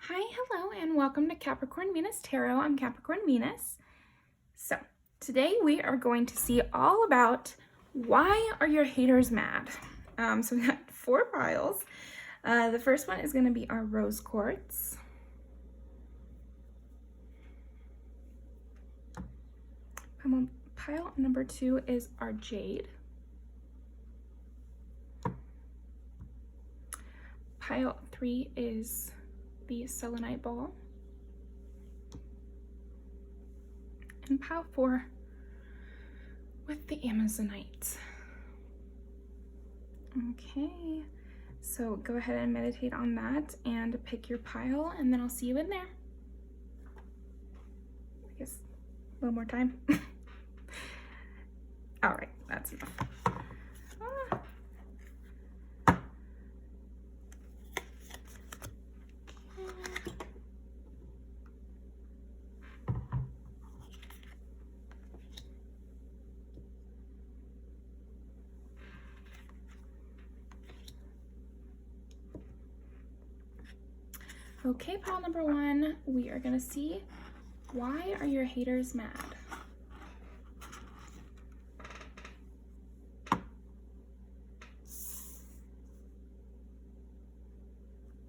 Hi, hello, and welcome to Capricorn Venus Tarot. I'm Capricorn Venus. So today we are going to see all about why are your haters mad. So we got 4 piles. The first one is going to be our rose quartz. Pile number 2 is our jade. Pile 3 is the selenite ball. And pile 4 with the amazonite. Okay, so go ahead and meditate on that and pick your pile, and then I'll see you in there. I guess a little more time. All right, that's enough. Okay, pile number 1, we are gonna see why are your haters mad? I'm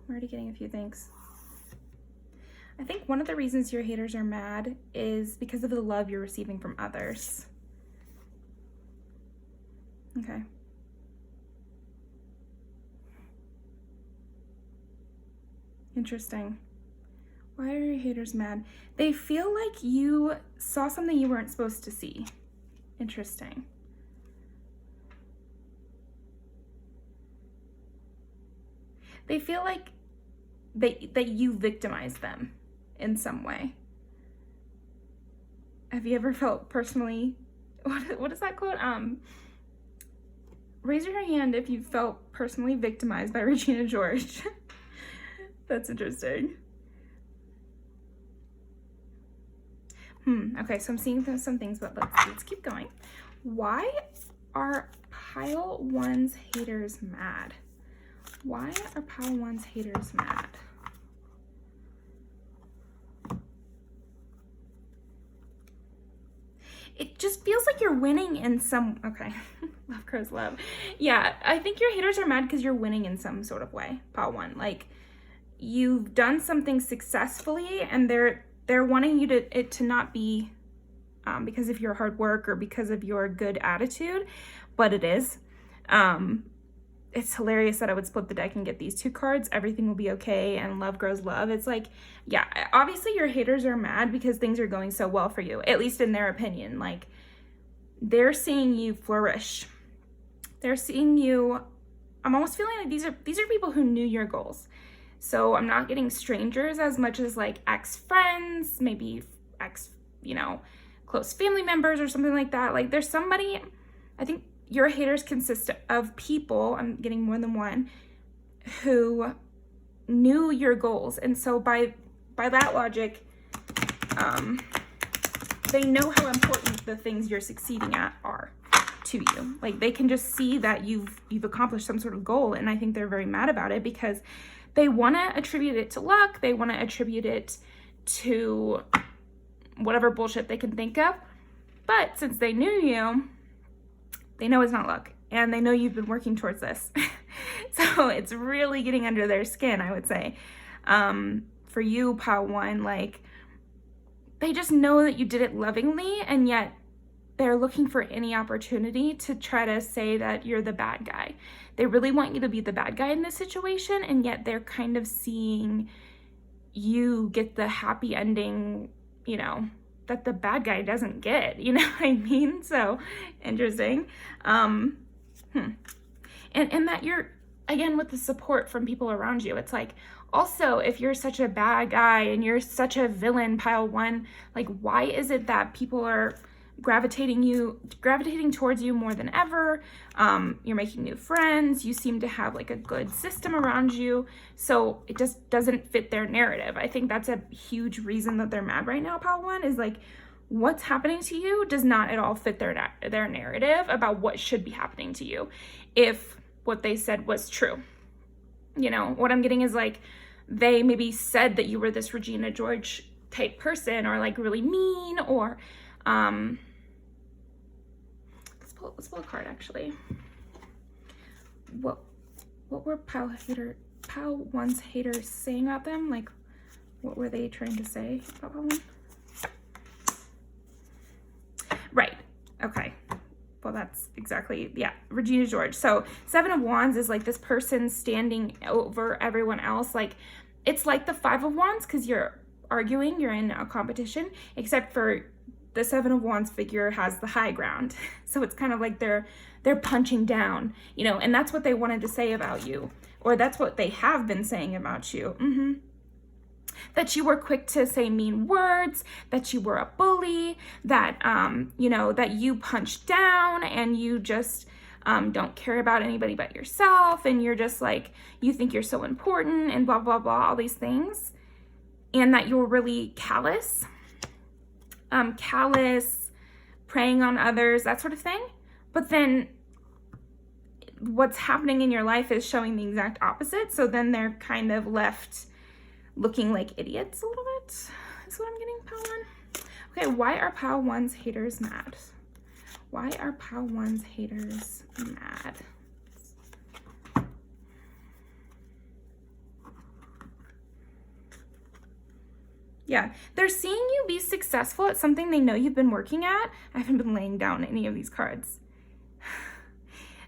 already getting a few things. I think one of the reasons your haters are mad is because of the love you're receiving from others. Okay. Interesting. Why are your haters mad? They feel like you saw something you weren't supposed to see. Interesting. They feel like that you victimized them in some way. Have you ever felt personally, what is that quote? Raise your hand if you felt personally victimized by Regina George. That's interesting. Okay, so I'm seeing some things, but let's keep going. Why are pile 1's haters mad? Why are pile 1's haters mad? It just feels like you're winning in some, okay, love grows love. Yeah, I think your haters are mad because you're winning in some sort of way, pile 1. Like, you've done something successfully and they're wanting you to not be because of your hard work or because of your good attitude, but it is. It's hilarious that I would split the deck and get these 2 cards. Everything will be okay and love grows love. It's like, yeah, obviously your haters are mad because things are going so well for you, at least in their opinion. Like, they're seeing you flourish. They're seeing you, I'm almost feeling like these are people who knew your goals. So I'm not getting strangers as much as like ex-friends, maybe close family members or something like that. Like, there's somebody, I think your haters consist of people, I'm getting more than one, who knew your goals. And so by that logic, they know how important the things you're succeeding at are to you. Like, they can just see that you've accomplished some sort of goal, and I think they're very mad about it because they want to attribute it to luck. They want to attribute it to whatever bullshit they can think of. But since they knew you, they know it's not luck. And they know you've been working towards this. So it's really getting under their skin, I would say. For you, pile 1, like, they just know that you did it lovingly, and yet they're looking for any opportunity to try to say that you're the bad guy. They really want you to be the bad guy in this situation, and yet they're kind of seeing you get the happy ending, that the bad guy doesn't get, you know what I mean? So interesting. And that you're, again, with the support from people around you, it's like, also, if you're such a bad guy and you're such a villain, pile 1, like, why is it that people are gravitating towards you more than ever? You're making new friends. You seem to have like a good system around you. So it just doesn't fit their narrative. I think that's a huge reason that they're mad right now, pile 1, is like, what's happening to you does not at all fit their narrative about what should be happening to you if what they said was true. What I'm getting is like, they maybe said that you were this Regina George type person, or like really mean, or let's pull a card actually. What were Pile 1's haters saying about them? Like, what were they trying to say about Pile 1? Right. Okay. Well, that's exactly, yeah, Regina George. So 7 of Wands is like this person standing over everyone else. Like, it's like the 5 of Wands because you're arguing, you're in a competition, except for the 7 of Wands figure has the high ground. So it's kind of like they're punching down, you know, and that's what they wanted to say about you, or that's what they have been saying about you. That you were quick to say mean words, that you were a bully, that, you know, that you punch down and you just don't care about anybody but yourself. And you're just like, you think you're so important and blah, blah, blah, all these things. And that you're really callous, preying on others, that sort of thing. But then what's happening in your life is showing the exact opposite. So then they're kind of left looking like idiots a little bit, is what I'm getting, Pile 1. Okay, why are Pile 1's haters mad? Why are Pile 1's haters mad? Yeah, they're seeing you be successful at something they know you've been working at. I haven't been laying down any of these cards.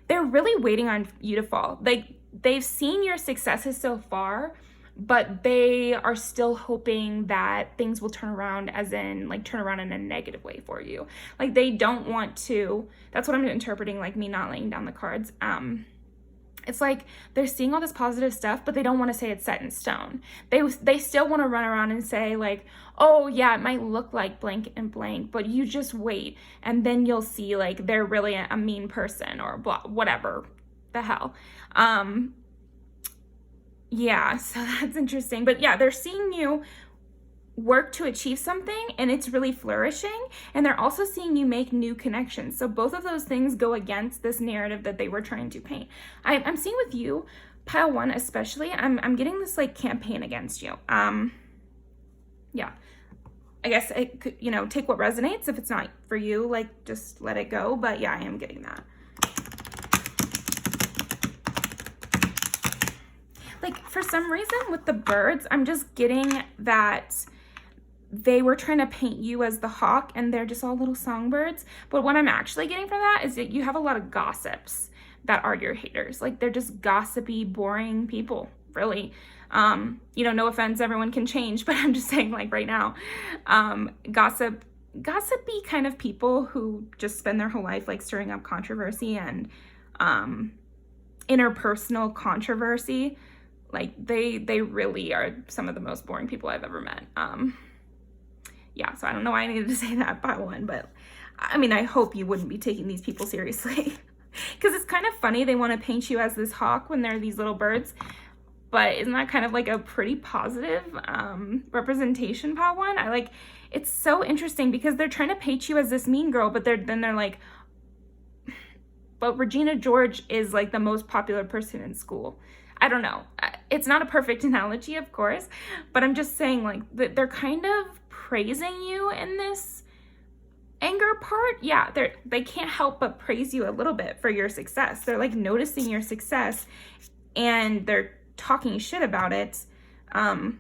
They're really waiting on you to fall. Like, they've seen your successes so far, but they are still hoping that things will turn around, as in like turn around in a negative way for you. Like, they don't want to, that's what I'm interpreting, like me not laying down the cards. It's like they're seeing all this positive stuff, but they don't want to say it's set in stone. They still want to run around and say like, oh yeah, it might look like blank and blank, but you just wait and then you'll see like they're really a mean person or blah, whatever the hell. Yeah, so that's interesting. But yeah, they're seeing you work to achieve something and it's really flourishing, and they're also seeing you make new connections. So both of those things go against this narrative that they were trying to paint. I'm seeing with you, Pile 1 especially, I'm getting this like campaign against you. Yeah, I guess it could, you know, take what resonates. If it's not for you, like just let it go. But yeah, I am getting that. Like, for some reason with the birds, I'm just getting that they were trying to paint you as the hawk and they're just all little songbirds. But what I'm actually getting from that is that you have a lot of gossips that are your haters. Like, they're just gossipy, boring people, really. You know, no offense, everyone can change, but I'm just saying, like, right now, gossipy kind of people who just spend their whole life like stirring up controversy and interpersonal controversy. Like, they really are some of the most boring people I've ever met. Yeah, so I don't know why I needed to say that, Pile 1, but I mean, I hope you wouldn't be taking these people seriously. Because it's kind of funny, they want to paint you as this hawk when they're these little birds. But isn't that kind of like a pretty positive representation, Pile 1? It's so interesting because they're trying to paint you as this mean girl, but then they're like, but Regina George is like the most popular person in school. I don't know. It's not a perfect analogy, of course, but I'm just saying, like, they're kind of praising you in this anger part. Yeah, they can't help but praise you a little bit for your success. They're like noticing your success and they're talking shit about it. And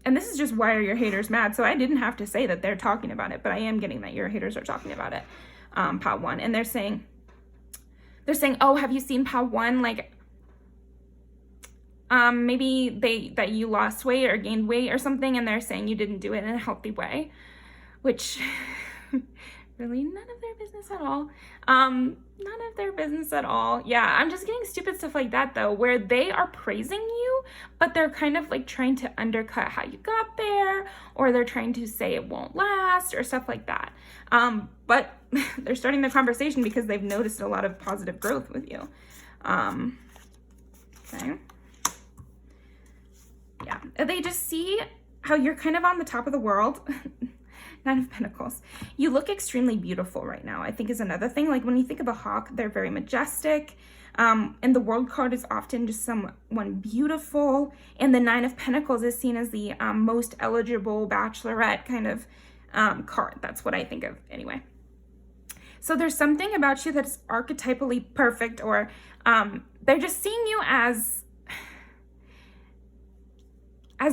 this is just why are your haters mad. So I didn't have to say that they're talking about it, but I am getting that your haters are talking about it, Pile 1. And they're saying, oh, have you seen Pile 1? Like, maybe that you lost weight or gained weight or something, and they're saying you didn't do it in a healthy way, which really none of their business at all. None of their business at all. Yeah, I'm just getting stupid stuff like that though, where they are praising you, but they're kind of like trying to undercut how you got there, or they're trying to say it won't last or stuff like that. But they're starting the conversation because they've noticed a lot of positive growth with you. Okay. Yeah, they just see how you're kind of on the top of the world. Nine of Pentacles. You look extremely beautiful right now, I think is another thing. Like when you think of a hawk, they're very majestic. And the World card is often just someone beautiful. And the Nine of Pentacles is seen as the most eligible bachelorette kind of card. That's what I think of anyway. So there's something about you that's archetypally perfect, or they're just seeing you as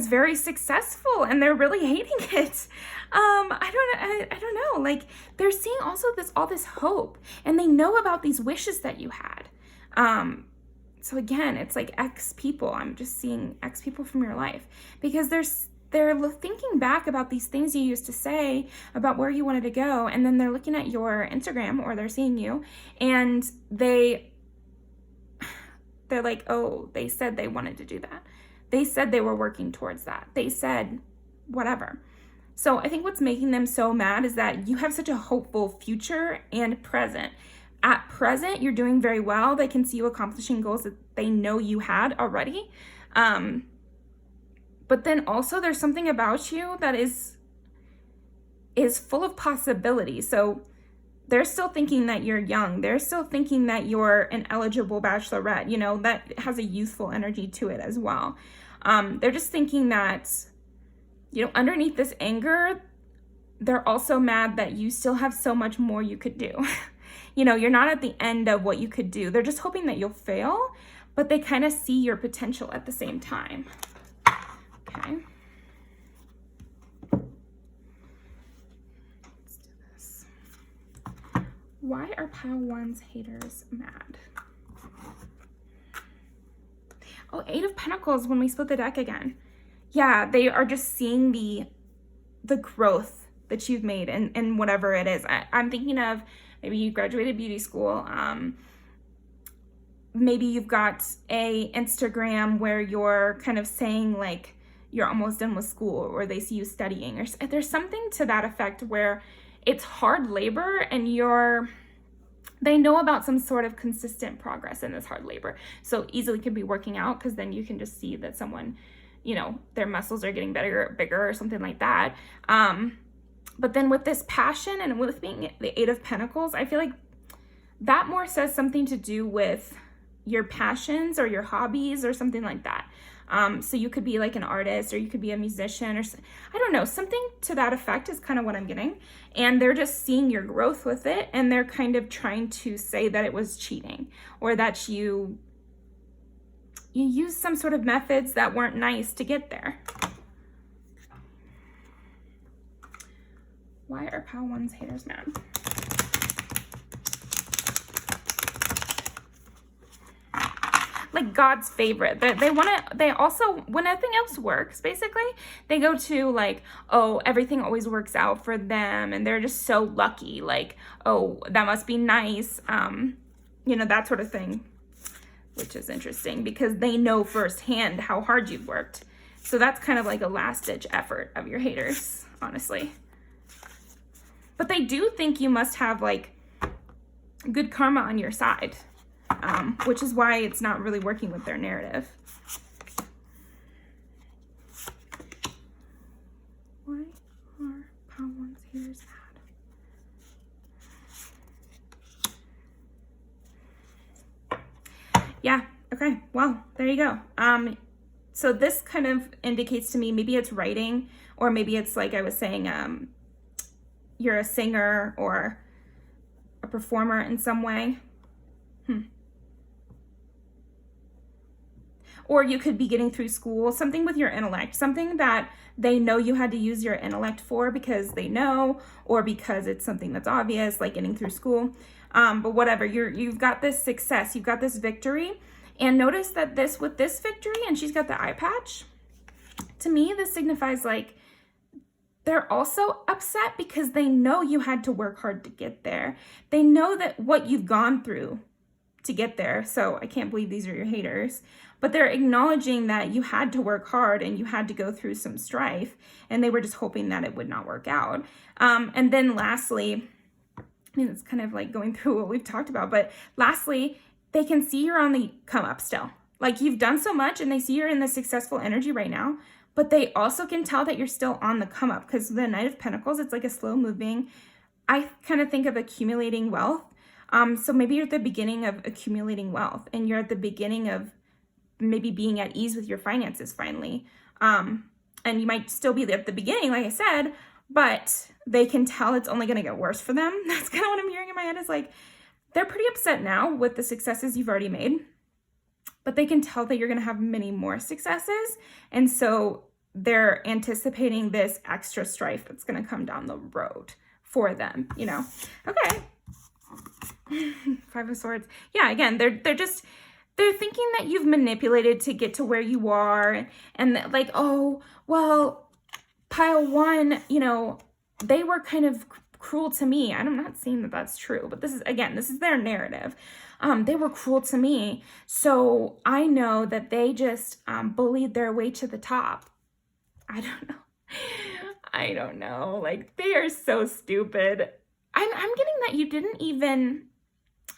very successful, and they're really hating it. I don't know. Like they're seeing also all this hope, and they know about these wishes that you had. So again, it's like ex people. I'm just seeing ex people from your life, because they're thinking back about these things you used to say about where you wanted to go, and then they're looking at your Instagram, or they're seeing you, and they're like, oh, they said they wanted to do that. They said they were working towards that. They said whatever. So I think what's making them so mad is that you have such a hopeful future and present. At present, you're doing very well. They can see you accomplishing goals that they know you had already. But then also there's something about you that is full of possibility. So they're still thinking that you're young. They're still thinking that you're an eligible bachelorette, you know, that has a youthful energy to it as well. They're just thinking that, you know, underneath this anger, they're also mad that you still have so much more you could do. You know, you're not at the end of what you could do. They're just hoping that you'll fail, but they kind of see your potential at the same time. Okay. Let's do this. Why are pile one's haters mad? Oh, Eight of Pentacles when we split the deck again. Yeah, they are just seeing the growth that you've made and whatever it is. I'm thinking of maybe you graduated beauty school. Maybe you've got a Instagram where you're kind of saying like you're almost done with school, or they see you studying, or there's something to that effect where it's hard labor and they know about some sort of consistent progress in this hard labor. So easily could be working out, because then you can just see that someone, you know, their muscles are getting bigger or something like that. But then with this passion and with being the Eight of Pentacles, I feel like that more says something to do with your passions or your hobbies or something like that. So you could be like an artist, or you could be a musician, or I don't know, something to that effect is kind of what I'm getting. And they're just seeing your growth with it, and they're kind of trying to say that it was cheating, or that you used some sort of methods that weren't nice to get there. Why are pile one's haters mad? Like God's favorite. They also, when nothing else works, basically, they go to like, oh, everything always works out for them, and they're just so lucky. Like, oh, that must be nice. You know, that sort of thing, which is interesting because they know firsthand how hard you've worked. So that's kind of like a last-ditch effort of your haters, honestly. But they do think you must have like good karma on your side, which is why it's not really working with their narrative. Why are pile one's haters mad? Yeah, okay, well, there you go. So this kind of indicates to me, maybe it's writing, or maybe it's like I was saying, you're a singer or a performer in some way. Or you could be getting through school, something with your intellect, something that they know you had to use your intellect for because they know, or because it's something that's obvious, like getting through school. But whatever, you've got this success, you've got this victory. And notice that with this victory, and she's got the eye patch, to me, this signifies like they're also upset because they know you had to work hard to get there. They know that what you've gone through to get there. So I can't believe these are your haters, but they're acknowledging that you had to work hard and you had to go through some strife, and they were just hoping that it would not work out. And then lastly, I mean, it's kind of like going through what we've talked about, but lastly, they can see you're on the come up still. Like you've done so much and they see you're in the successful energy right now, but they also can tell that you're still on the come up, because the Knight of Pentacles, it's like a slow moving, I kind of think of accumulating wealth. So maybe you're at the beginning of accumulating wealth, and you're at the beginning of maybe being at ease with your finances finally. And you might still be at the beginning, like I said, but they can tell it's only going to get worse for them. That's kind of what I'm hearing in my head, is like, they're pretty upset now with the successes you've already made, but they can tell that you're going to have many more successes. And so they're anticipating this extra strife that's going to come down the road for them, you know? Okay. Five of Swords. Yeah, again, they're thinking that you've manipulated to get to where you are, and that, like, oh, well, pile one, you know, they were kind of cruel to me. I'm not saying that that's true, but this is their narrative. They were cruel to me, so I know that they just bullied their way to the top. I don't know. Like, they are so stupid. I'm getting that you didn't even,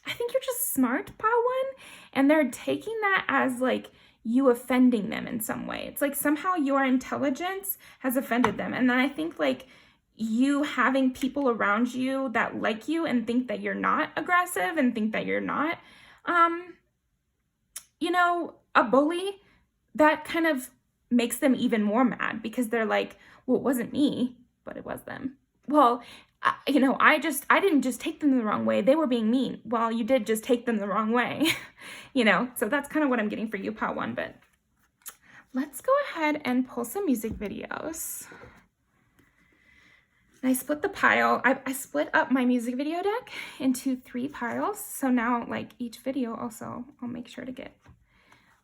I think you're just smart, pile one, and they're taking that as like you offending them in some way. It's like somehow your intelligence has offended them. And then I think like you having people around you that like you and think that you're not aggressive and think that you're not, you know, a bully, that kind of makes them even more mad, because they're like, well, it wasn't me, but it was them. Well, you know, I didn't just take them the wrong way. They were being mean. Well, you did just take them the wrong way, you know? So that's kind of what I'm getting for you, pile one. But let's go ahead and pull some music videos. And I split the pile. I split up my music video deck into 3 piles. So now, like, each video also, I'll make sure to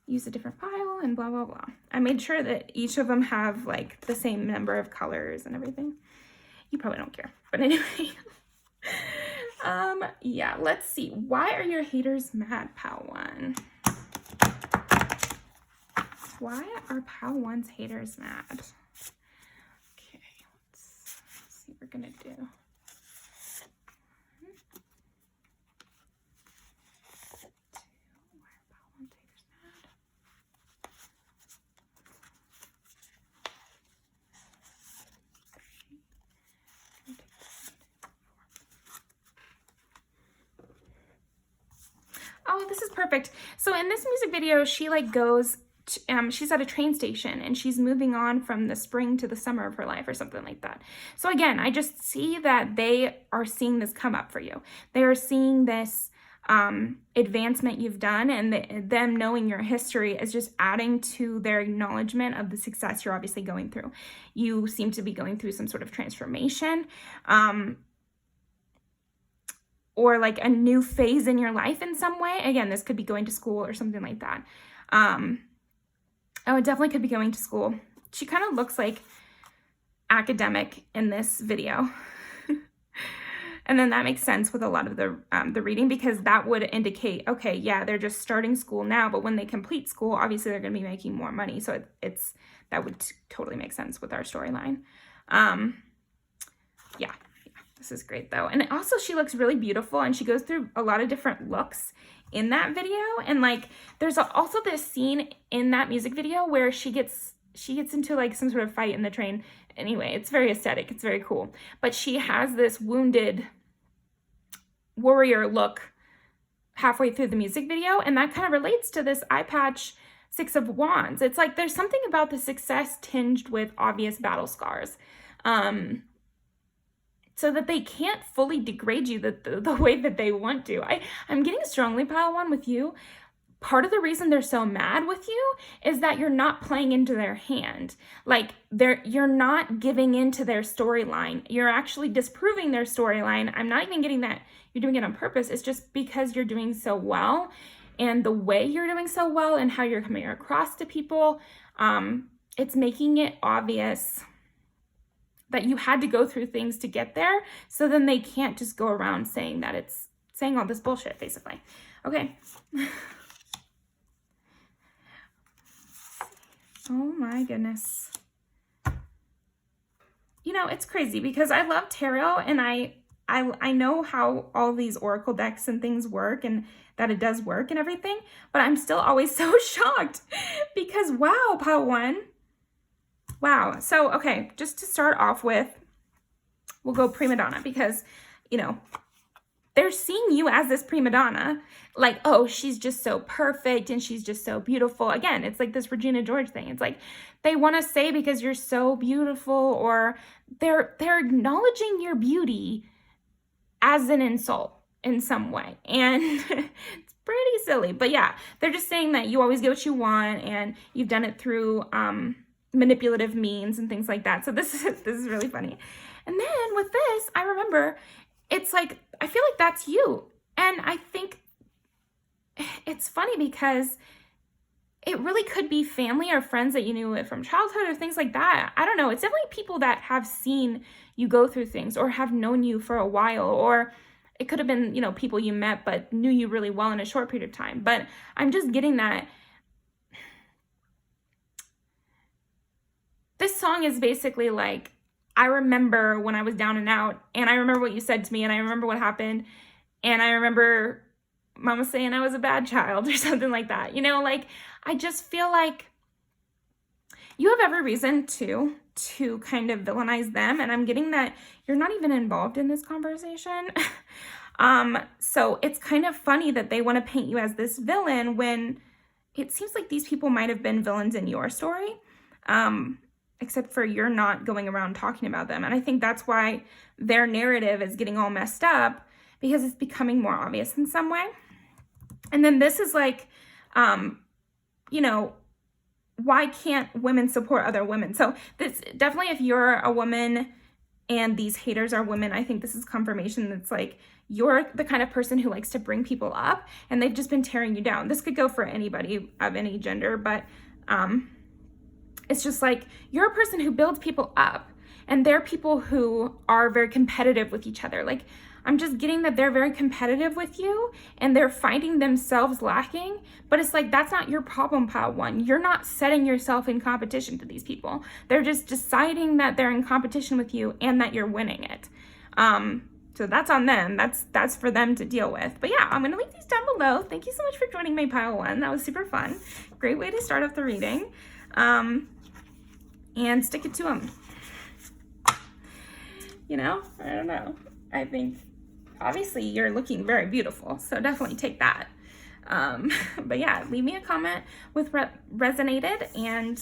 use a different pile and blah, blah, blah. I made sure that each of them have, like, the same number of colors and everything. You probably don't care, but anyway. Yeah, let's see. Why are your haters mad, pile one? Why are pile one's haters mad? Okay, let's see what we're gonna do. Oh, this is perfect. So in this music video, she like goes, she's at a train station and she's moving on from the spring to the summer of her life or something like that. So again, I just see that they are seeing this come up for you. They are seeing this advancement you've done, and them knowing your history is just adding to their acknowledgement of the success you're obviously going through. You seem to be going through some sort of transformation, or like a new phase in your life in some way. Again, this could be going to school or something like that. Oh, it definitely could be going to school. She kind of looks like academic in this video. And then that makes sense with a lot of the reading, because that would indicate, okay, yeah, they're just starting school now, but when they complete school, obviously they're going to be making more money. So that would totally make sense with our storyline. Yeah. This is great though. And also she looks really beautiful, and she goes through a lot of different looks in that video. And like, there's also this scene in that music video where she gets into like some sort of fight in the train. Anyway, it's very aesthetic. It's very cool. But she has this wounded warrior look halfway through the music video. And that kind of relates to this eye patch 6 of Wands. It's like, there's something about the success tinged with obvious battle scars. So that they can't fully degrade you the way that they want to. I'm getting strongly, pile one, with you. Part of the reason they're so mad with you is that you're not playing into their hand. Like, you're not giving into their storyline. You're actually disproving their storyline. I'm not even getting that you're doing it on purpose. It's just because you're doing so well, and the way you're doing so well and how you're coming across to people, it's making it obvious that you had to go through things to get there. So then they can't just go around saying that it's saying all this bullshit, basically. Okay. Oh my goodness. You know, it's crazy because I love tarot, and I know how all these oracle decks and things work, and that it does work and everything, but I'm still always so shocked because wow, pile one, Wow. So, okay, just to start off with, we'll go prima donna because, you know, they're seeing you as this prima donna, like, oh, she's just so perfect and she's just so beautiful. Again, it's like this Regina George thing. It's like they want to say because you're so beautiful, or they're acknowledging your beauty as an insult in some way. And it's pretty silly. But yeah, they're just saying that you always get what you want and you've done it through manipulative means and things like that. So this is really funny. And then with this, I remember, it's like, I feel like that's you. And I think it's funny because it really could be family or friends that you knew from childhood or things like that. I don't know. It's definitely people that have seen you go through things or have known you for a while, or it could have been, you know, people you met but knew you really well in a short period of time. But I'm just getting that this song is basically like, I remember when I was down and out, and I remember what you said to me, and I remember what happened, and I remember Mama saying I was a bad child or something like that. You know, like, I just feel like you have every reason to kind of villainize them, and I'm getting that you're not even involved in this conversation. So it's kind of funny that they want to paint you as this villain when it seems like these people might have been villains in your story. Except for you're not going around talking about them. And I think that's why their narrative is getting all messed up, because it's becoming more obvious in some way. And then this is like, you know, why can't women support other women? So this definitely, if you're a woman and these haters are women, I think this is confirmation that's like, you're the kind of person who likes to bring people up and they've just been tearing you down. This could go for anybody of any gender, but, it's just like, you're a person who builds people up, and they're people who are very competitive with each other. Like, I'm just getting that they're very competitive with you and they're finding themselves lacking, but it's like, that's not your problem, pile one. You're not setting yourself in competition to these people. They're just deciding that they're in competition with you and that you're winning it. So that's on them. That's for them to deal with. But yeah, I'm going to link these down below. Thank you so much for joining my pile one. That was super fun. Great way to start off the reading. And stick it to them. You know, I don't know. I think obviously you're looking very beautiful, so definitely take that. But yeah, leave me a comment with resonated, and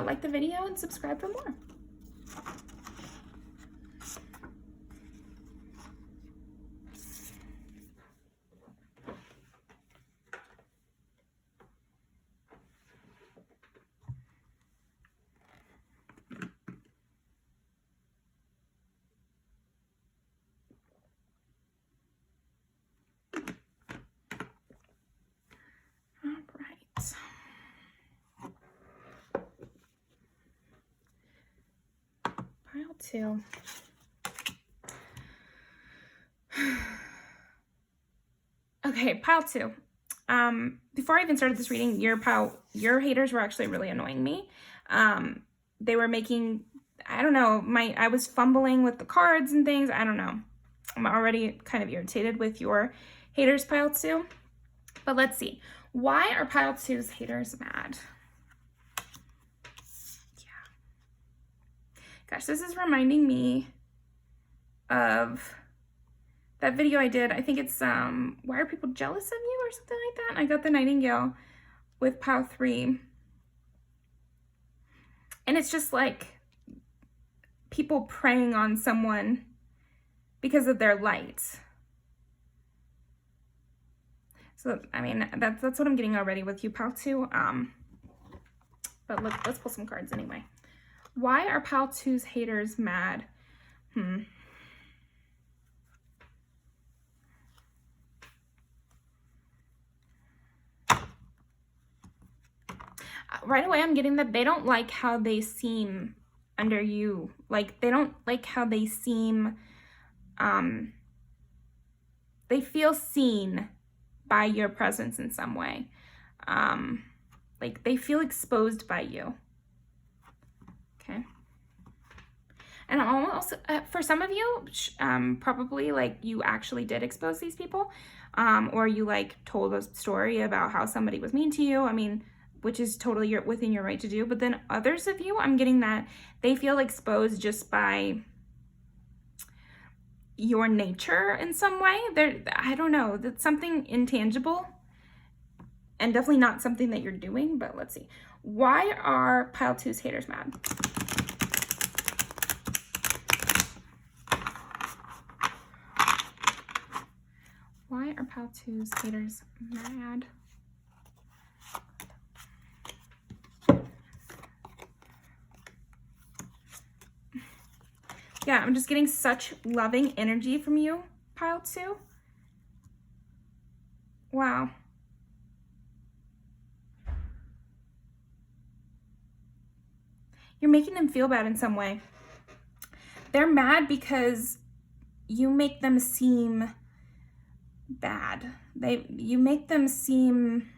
like the video and subscribe for more. Pile two. Okay, pile two. Before I even started this reading, your haters were actually really annoying me. They were making, I don't know, I was fumbling with the cards and things. I don't know. I'm already kind of irritated with your haters, pile two. But let's see. Why are pile two's haters mad? Gosh, this is reminding me of that video I did. I think it's, why are people jealous of you or something like that? And I got the Nightingale with pile three. And it's just like people preying on someone because of their light. So, I mean, that's what I'm getting already with you, pile two. But let's pull some cards anyway. Why are pile two's haters mad? Right away, I'm getting that they don't like how they seem under you. Like, they don't like how they seem, they feel seen by your presence in some way. Like, they feel exposed by you. Okay. And also, for some of you, probably like you actually did expose these people, or you like told a story about how somebody was mean to you. I mean, which is totally within your right to do. But then others of you, I'm getting that they feel exposed just by your nature in some way. I don't know, that's something intangible and definitely not something that you're doing. But let's see. Why are pile 2's haters mad? Why are pile 2's haters mad? Yeah, I'm just getting such loving energy from you, pile 2. Wow. You're making them feel bad in some way. They're mad because you make them seem bad. You make them seem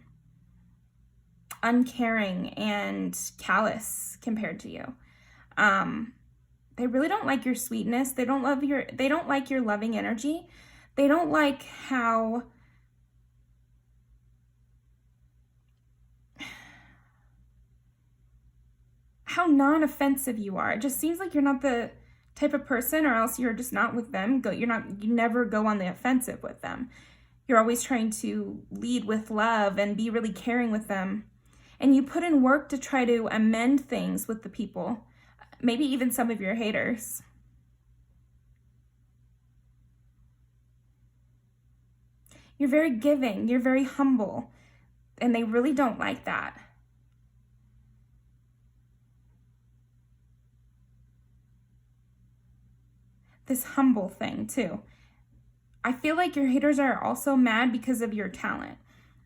uncaring and callous compared to you. They really don't like your sweetness. They don't like your loving energy. They don't like how non-offensive you are. It just seems like you're not the type of person, or else you're just not with them. You never go on the offensive with them. You're always trying to lead with love and be really caring with them. And you put in work to try to amend things with the people, maybe even some of your haters. You're very giving, you're very humble, and they really don't like that. This humble thing too. I feel like your haters are also mad because of your talent.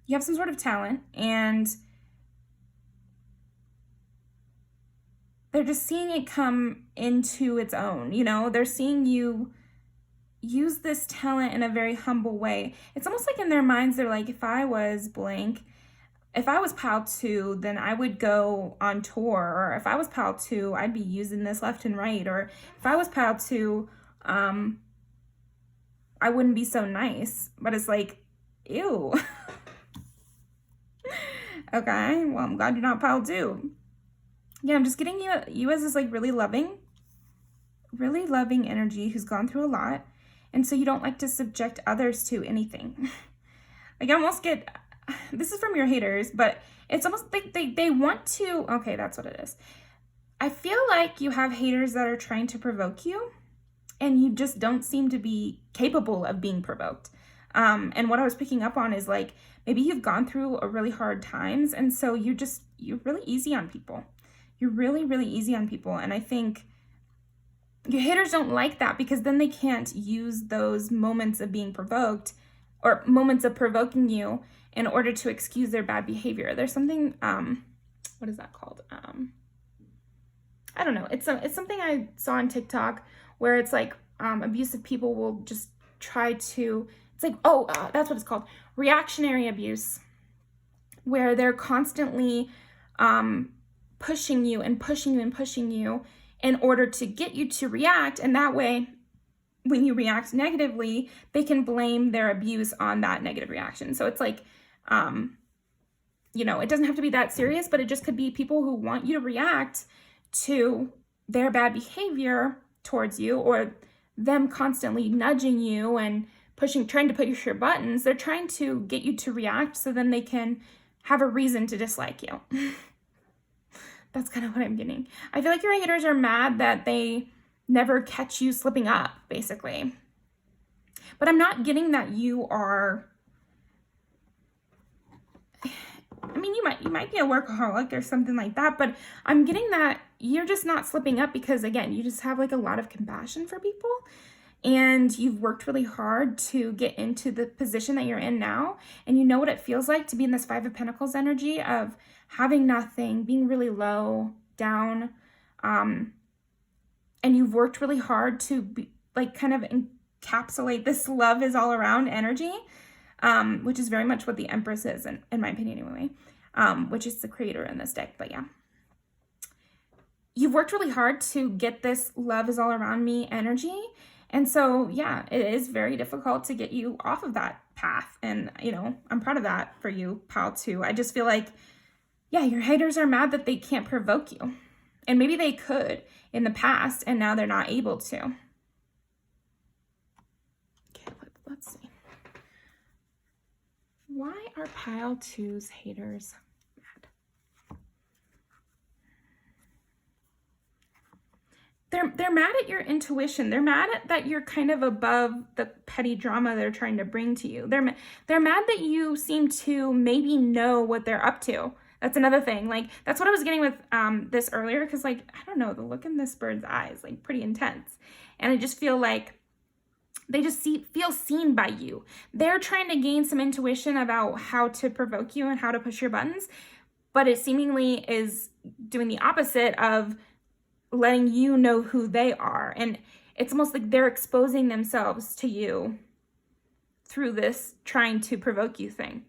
You have some sort of talent, and they're just seeing it come into its own. You know, they're seeing you use this talent in a very humble way. It's almost like in their minds, they're like, if I was blank, if I was pile 2, then I would go on tour. Or if I was pile 2, I'd be using this left and right. Or if I was pile 2, I wouldn't be so nice. But it's like, ew. Okay, well, I'm glad you're not pile 2. Yeah, I'm just getting you as this like really loving energy who's gone through a lot. And so you don't like to subject others to anything. Like I almost get, this is from your haters, but it's almost like they want to, okay, that's what it is. I feel like you have haters that are trying to provoke you, and you just don't seem to be capable of being provoked. And what I was picking up on is like, maybe you've gone through a really hard times, and so you're really easy on people. You're really, really easy on people. And I think your haters don't like that, because then they can't use those moments of being provoked or moments of provoking you in order to excuse their bad behavior. There's something, what is that called? I don't know. It's something I saw on TikTok where it's like abusive people will just try to, it's like, that's what it's called. Reactionary abuse, where they're constantly pushing you and pushing you and pushing you in order to get you to react. And that way, when you react negatively, they can blame their abuse on that negative reaction. So it's like, it doesn't have to be that serious, but it just could be people who want you to react to their bad behavior towards you, or them constantly nudging you and trying to push your buttons. They're trying to get you to react so then they can have a reason to dislike you. That's kind of what I'm getting. I feel like your haters are mad that they never catch you slipping up, basically. But I'm not getting that you are, I mean, you might be a workaholic or something like that, but I'm getting that you're just not slipping up because, again, you just have like a lot of compassion for people, and you've worked really hard to get into the position that you're in now, and you know what it feels like to be in this 5 of Pentacles energy of having nothing, being really low, down, and you've worked really hard to be like kind of encapsulate this love is all around energy, which is very much what the Empress is, in my opinion anyway, which is the creator in this deck. But yeah, you've worked really hard to get this love is all around me energy. And so, yeah, it is very difficult to get you off of that path. And, I'm proud of that for you, pile 2. I just feel like yeah, your haters are mad that they can't provoke you. And maybe they could in the past, and now they're not able to. Okay, let's see. Why are pile 2's haters mad? They're mad at your intuition. They're mad at that you're kind of above the petty drama they're trying to bring to you. They're mad that you seem to maybe know what they're up to. That's another thing. Like, that's what I was getting with this earlier, because, like, I don't know, the look in this bird's eyes, like, pretty intense. And I just feel like they just feel seen by you. They're trying to gain some intuition about how to provoke you and how to push your buttons, but it seemingly is doing the opposite of letting you know who they are. And it's almost like they're exposing themselves to you through this trying to provoke you thing.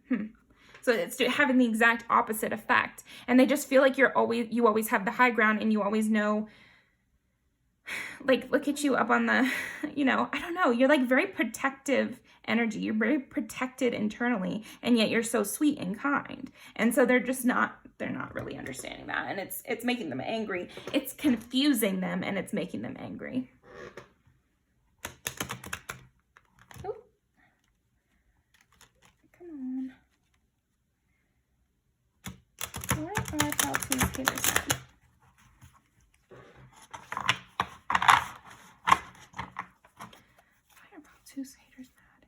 So it's having the exact opposite effect. And they just feel like you always have the high ground, and you always know, like, look at you up on the, I don't know, you're like very protective energy. You're very protected internally, and yet you're so sweet and kind. And so they're not really understanding that. And it's making them angry. It's confusing them, and it's making them angry. Oh, come on. Why are pile 2's haters mad? Why are pile 2's haters mad?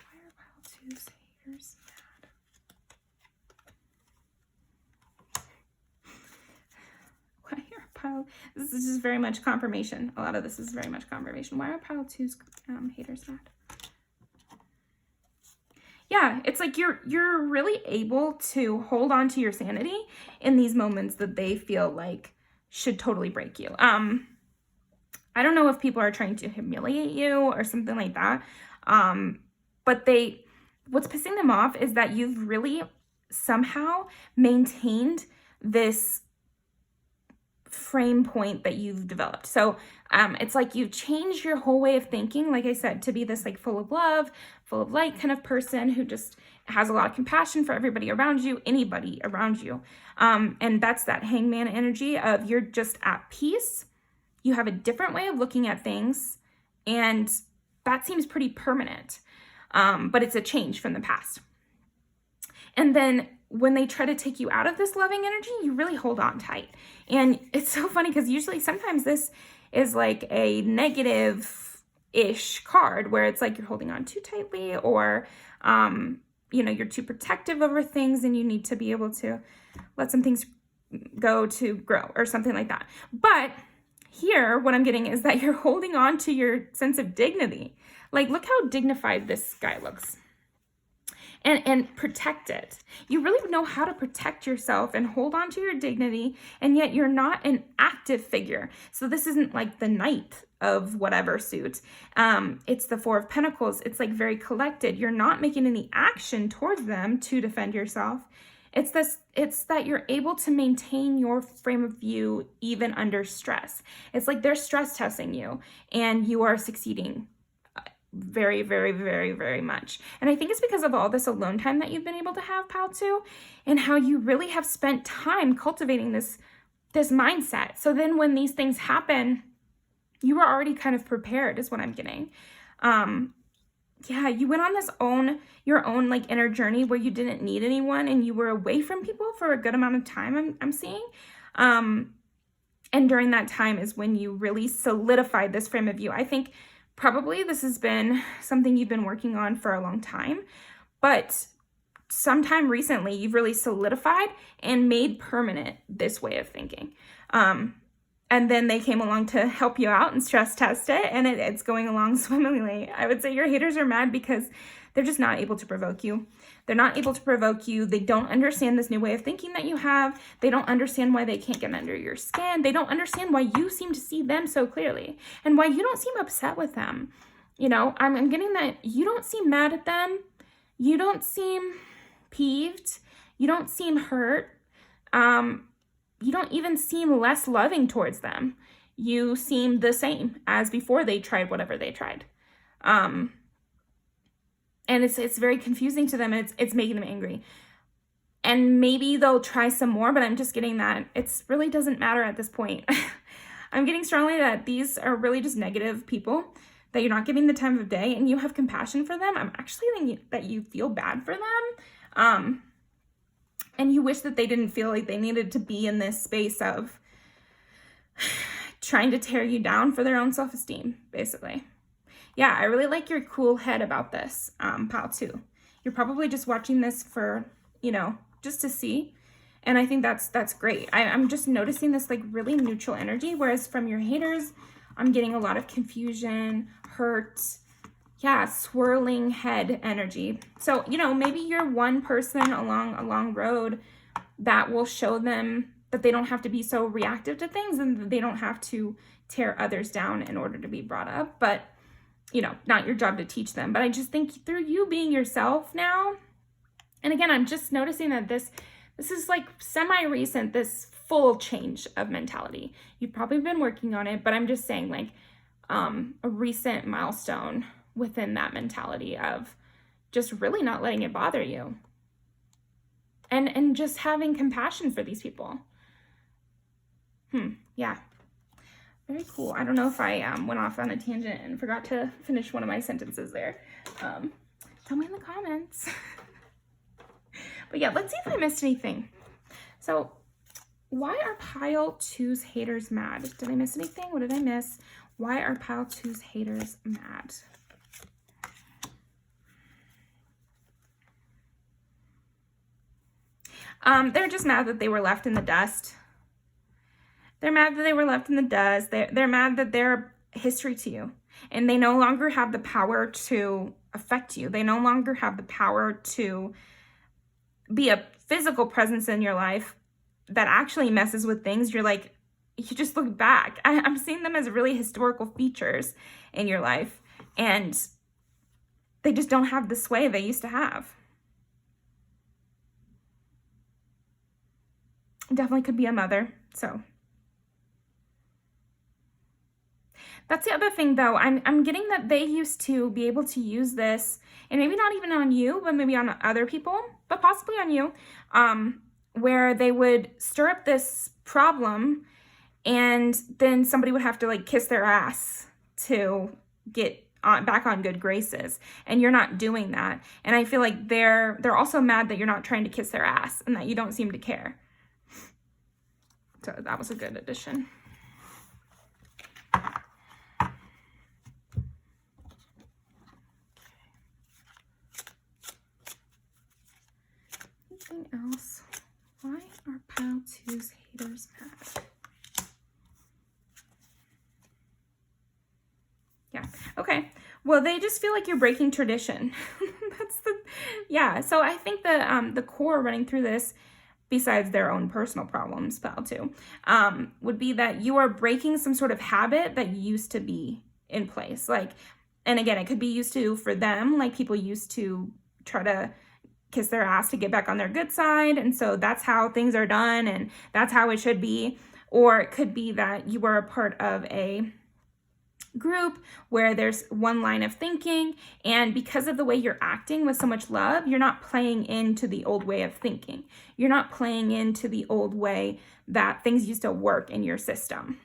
Why are pile 2's haters mad? Why are pile... This is just very much confirmation. A lot of this is very much confirmation. Why are pile 2's haters mad? Yeah, it's like you're really able to hold on to your sanity in these moments that they feel like should totally break you. I don't know if people are trying to humiliate you or something like that. But what's pissing them off is that you've really somehow maintained this frame point that you've developed. So it's like you've changed your whole way of thinking, like I said, to be this like full of love, full of light kind of person who just has a lot of compassion for everybody around you, anybody around you. And that's that hangman energy of you're just at peace. You have a different way of looking at things, and that seems pretty permanent. But it's a change from the past. And then when they try to take you out of this loving energy, you really hold on tight. And it's so funny because usually sometimes this is like a negative-ish card where it's like you're holding on too tightly, or, you're too protective over things and you need to be able to let some things go to grow or something like that. But here, what I'm getting is that you're holding on to your sense of dignity. Like, look how dignified this guy looks. And protect it. You really know how to protect yourself and hold on to your dignity, and yet you're not an active figure. So this isn't like the Knight of whatever suit. It's the Four of Pentacles. It's like very collected. You're not making any action towards them to defend yourself. It's that you're able to maintain your frame of view even under stress. It's like they're stress testing you, and you are succeeding very, very, very, very much. And I think it's because of all this alone time that you've been able to have, pile 2, and how you really have spent time cultivating this mindset. So then when these things happen, you were already kind of prepared, is what I'm getting. You went on your own like inner journey where you didn't need anyone, and you were away from people for a good amount of time, I'm seeing. And during that time is when you really solidified this frame of view. I think probably this has been something you've been working on for a long time, but sometime recently you've really solidified and made permanent this way of thinking. And then they came along to help you out and stress test it, and it's going along swimmingly. I would say your haters are mad because they're just not able to provoke you. They're not able to provoke you. They don't understand this new way of thinking that you have. They don't understand why they can't get under your skin. They don't understand why you seem to see them so clearly, and why you don't seem upset with them. I'm getting that you don't seem mad at them. You don't seem peeved. You don't seem hurt. You don't even seem less loving towards them. You seem the same as before they tried whatever they tried. And it's very confusing to them, and it's making them angry. And maybe they'll try some more, but I'm just getting that it really doesn't matter at this point. I'm getting strongly that these are really just negative people, that you're not giving the time of day, and you have compassion for them. I'm actually thinking that you feel bad for them. And you wish that they didn't feel like they needed to be in this space of trying to tear you down for their own self-esteem, basically. Yeah, I really like your cool head about this, pile 2. You're probably just watching this for, just to see. And I think that's great. I'm just noticing this like really neutral energy, whereas from your haters, I'm getting a lot of confusion, hurt, swirling head energy. So, maybe you're one person along a long road that will show them that they don't have to be so reactive to things, and that they don't have to tear others down in order to be brought up. But, not your job to teach them. But I just think through you being yourself now, and again, I'm just noticing that this is like semi-recent, this full change of mentality. You've probably been working on it, but I'm just saying like a recent milestone within that mentality of just really not letting it bother you. And just having compassion for these people. Yeah. Very cool. I don't know if I went off on a tangent and forgot to finish one of my sentences there. Tell me in the comments. But yeah, let's see if I missed anything. So why are pile 2's haters mad? Did I miss anything? What did I miss? Why are pile 2's haters mad? They're just mad that they were left in the dust. They're mad that they were left in the dust. They're mad that they're history to you. And they no longer have the power to affect you. They no longer have the power to be a physical presence in your life that actually messes with things. You're like, you just look back. I'm seeing them as really historical features in your life. And they just don't have the sway they used to have. Definitely could be a mother, so. That's the other thing, though. I'm getting that they used to be able to use this, and maybe not even on you, but maybe on other people, but possibly on you, where they would stir up this problem, and then somebody would have to like kiss their ass to get back on good graces, and you're not doing that. And I feel like they're also mad that you're not trying to kiss their ass, and that you don't seem to care. So that was a good addition. Anything else? Why are pile 2's haters mad? Yeah. Okay. Well, they just feel like you're breaking tradition. So I think the core running through this, besides their own personal problems, pile 2, would be that you are breaking some sort of habit that used to be in place. Like, and again, it could be used to for them, like people used to try to kiss their ass to get back on their good side. And so that's how things are done, and that's how it should be. Or it could be that you are a part of a group where there's one line of thinking, and because of the way you're acting with so much love, you're not playing into the old way of thinking. You're not playing into the old way that things used to work in your system.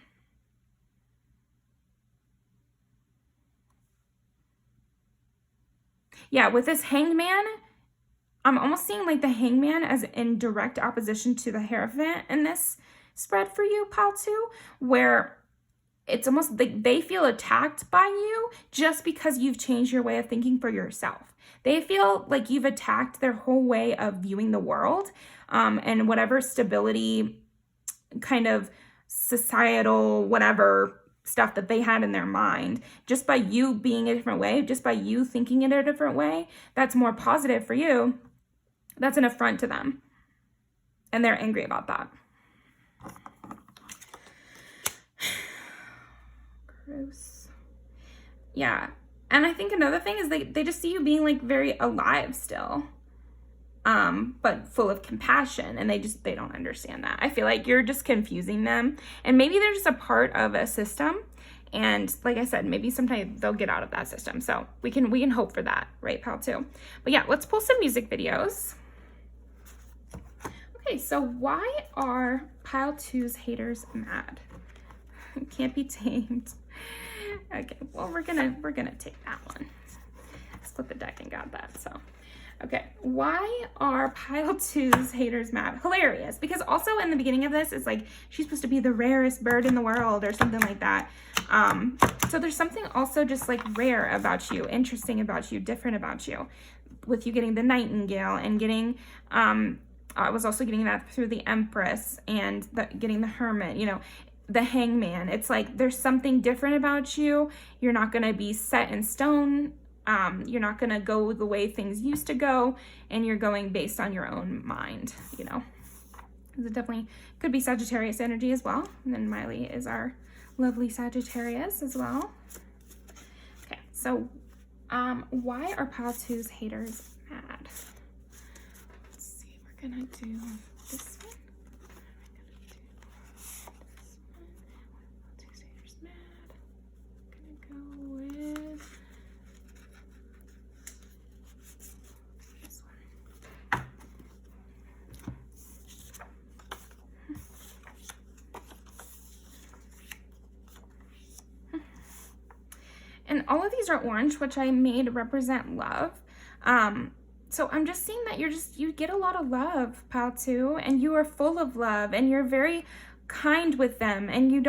Yeah, with this hangman, I'm almost seeing like the hangman as in direct opposition to the Hierophant in this spread for you, pile 2, where it's almost like they feel attacked by you just because you've changed your way of thinking for yourself. They feel like you've attacked their whole way of viewing the world, and whatever stability, kind of societal, whatever stuff that they had in their mind, just by you being a different way, just by you thinking in a different way, that's more positive for you. That's an affront to them. And they're angry about that. Gross. Yeah. And I think another thing is they just see you being like very alive still, but full of compassion, and they don't understand that. I feel like you're just confusing them, and maybe they're just a part of a system, And like I said, maybe sometime they'll get out of that system. So we can hope for that, right, Pile 2? But yeah, let's pull some music videos. Okay, so why are Pile 2's haters mad? Can't be tamed. Okay, well, we're gonna take that one. Split the deck and got that, so. Okay, why are Pile 2's haters mad? Hilarious, because also in the beginning of this, it's like she's supposed to be the rarest bird in the world or something like that. So there's something also just like rare about you, interesting about you, different about you, with you getting the Nightingale and getting, I was also getting that through the Empress and getting the Hermit, you know, the Hangman. It's like there's something different about you. You're not going to be set in stone. You're not going to go the way things used to go, and you're going based on your own mind, you know. It definitely could be Sagittarius energy as well. And then Miley is our lovely Sagittarius as well. Okay, so why are Pile 2's haters mad? Let's see, we're going to do this one. And all of these are orange, which I made represent love. So I'm just seeing that you get a lot of love, Pile 2, and you are full of love, and you're very kind with them, and you're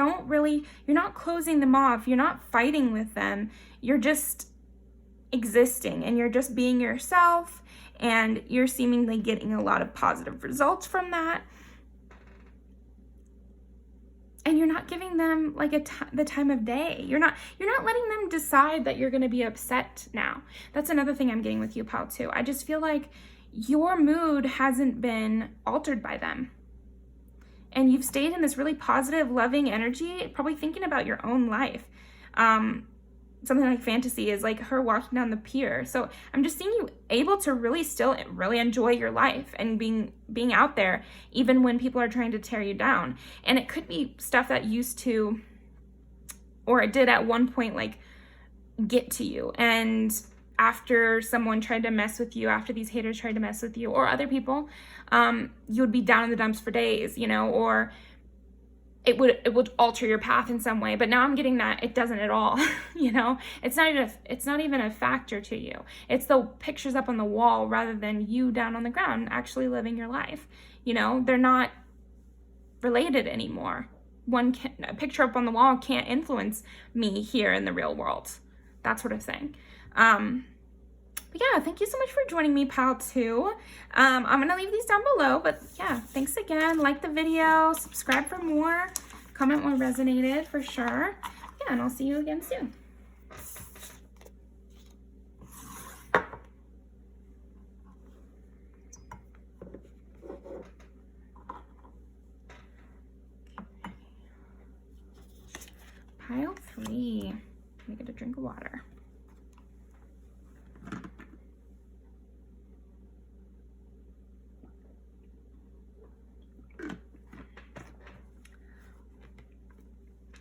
not closing them off. You're not fighting with them. You're just existing, and you're just being yourself, and you're seemingly getting a lot of positive results from that. And you're not giving them like the time of day. You're not letting them decide that you're going to be upset now. That's another thing I'm getting with you, Pile 2. I just feel like your mood hasn't been altered by them. And you've stayed in this really positive, loving energy, probably thinking about your own life. Something like fantasy is like her walking down the pier. So I'm just seeing you able to really enjoy your life and being out there, even when people are trying to tear you down. And it could be stuff that used to, or it did at one point, like get to you. And after someone tried to mess with you, after these haters tried to mess with you, or other people, you would be down in the dumps for days, you know, or it would alter your path in some way. But now I'm getting that it doesn't at all. You know, it's not even a factor to you. It's the pictures up on the wall rather than you down on the ground actually living your life. You know, they're not related anymore. A picture up on the wall can't influence me here in the real world. That sort of thing. But yeah, thank you so much for joining me, Pile 2. I'm going to leave these down below, but yeah, thanks again. Like the video, subscribe for more, comment what resonated for sure. Yeah, and I'll see you again soon. Pile 3. Let me get a drink of water.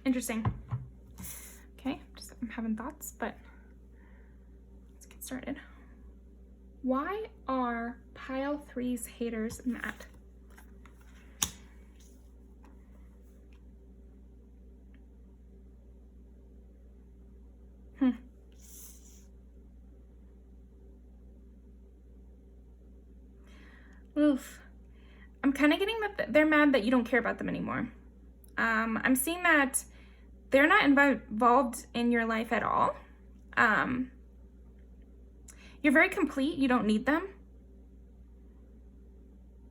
Interesting. Okay, I'm having thoughts, but let's get started. Why are Pile 3's haters mad? Oof. I'm kind of getting that they're mad that you don't care about them anymore. I'm seeing that they're not involved in your life at all. You're very complete. You don't need them.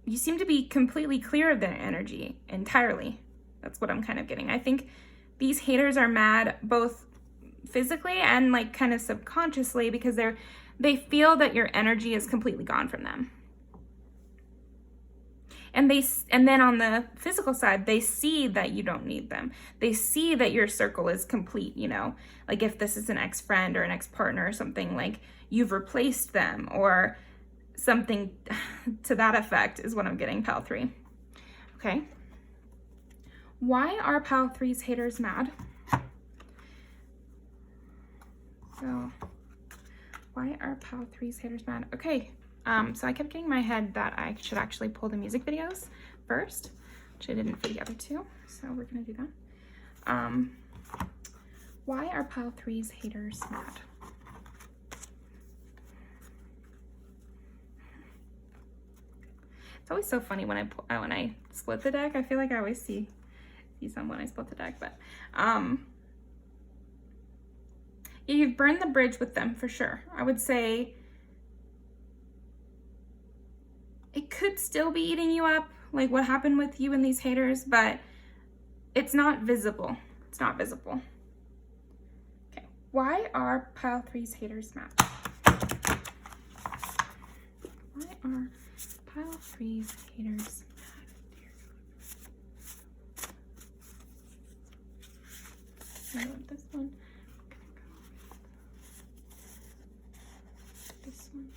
You seem to be completely clear of their energy entirely. That's what I'm kind of getting. I think these haters are mad both physically and like kind of subconsciously because they feel that your energy is completely gone from them. And then on the physical side, they see that you don't need them. They see that your circle is complete, you know, like if this is an ex-friend or an ex-partner or something, like you've replaced them or something to that effect is what I'm getting, Pile 3. Okay. Why are Pile 3's haters mad? So why are pile 3's haters mad? Okay, so I kept getting in my head that I should actually pull the music videos first, which I didn't for the other two, so we're gonna do that. Why are pile 3's haters mad? It's always so funny when I split the deck. I feel like I always see some when I split the deck, but yeah, you've burned the bridge with them for sure. I would say it could still be eating you up, like what happened with you and these haters, but it's not visible. It's not visible. Okay, why are pile 3's haters mad? Why are pile 3's haters mad? I want this one. This one.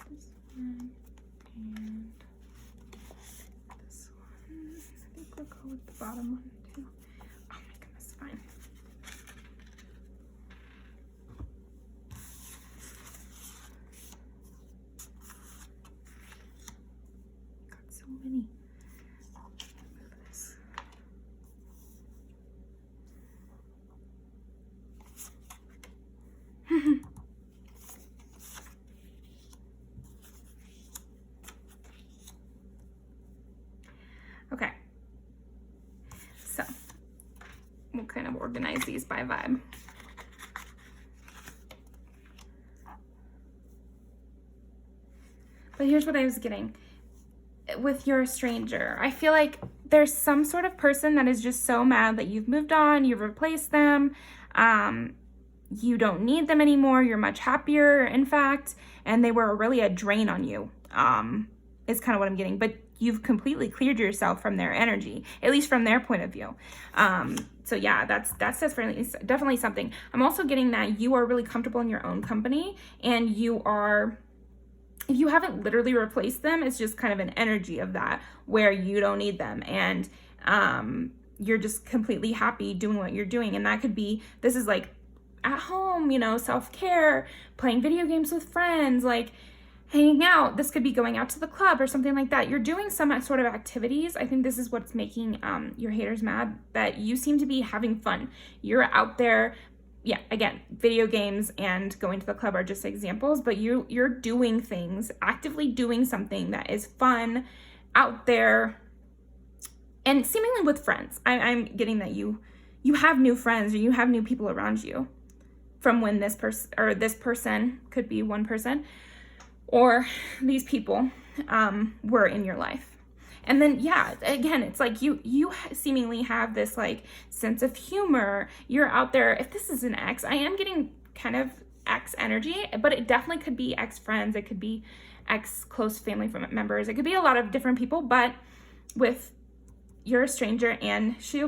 This one. And this one. I think we'll go with the bottom one too. Oh my goodness, fine. Got so many. Move this. Okay, so we'll kind of organize these by vibe. But here's what I was getting with your stranger. I feel like there's some sort of person that is just so mad that you've moved on, you've replaced them, you don't need them anymore, you're much happier, in fact, and they were really a drain on you, is kind of what I'm getting. But you've completely cleared yourself from their energy, at least from their point of view. So yeah, that's definitely something. I'm also getting that you are really comfortable in your own company, and you are, if you haven't literally replaced them, it's just kind of an energy of that where you don't need them, and you're just completely happy doing what you're doing. And that could be, this is like at home, you know, self-care, playing video games with friends, like hanging out. This could be going out to the club or something like that. You're doing some sort of activities. I think this is what's making your haters mad, that you seem to be having fun. You're out there. Yeah, again, video games and going to the club are just examples, but you're doing things, actively doing something that is fun out there, and seemingly with friends. I'm getting that you have new friends, or you have new people around you from when this person could be one person, or these people were in your life. And then, yeah, again, it's like you seemingly have this like sense of humor. You're out there. If this is an ex, I am getting kind of ex energy, but it definitely could be ex friends. It could be ex close family members. It could be a lot of different people, but with you're a stranger and she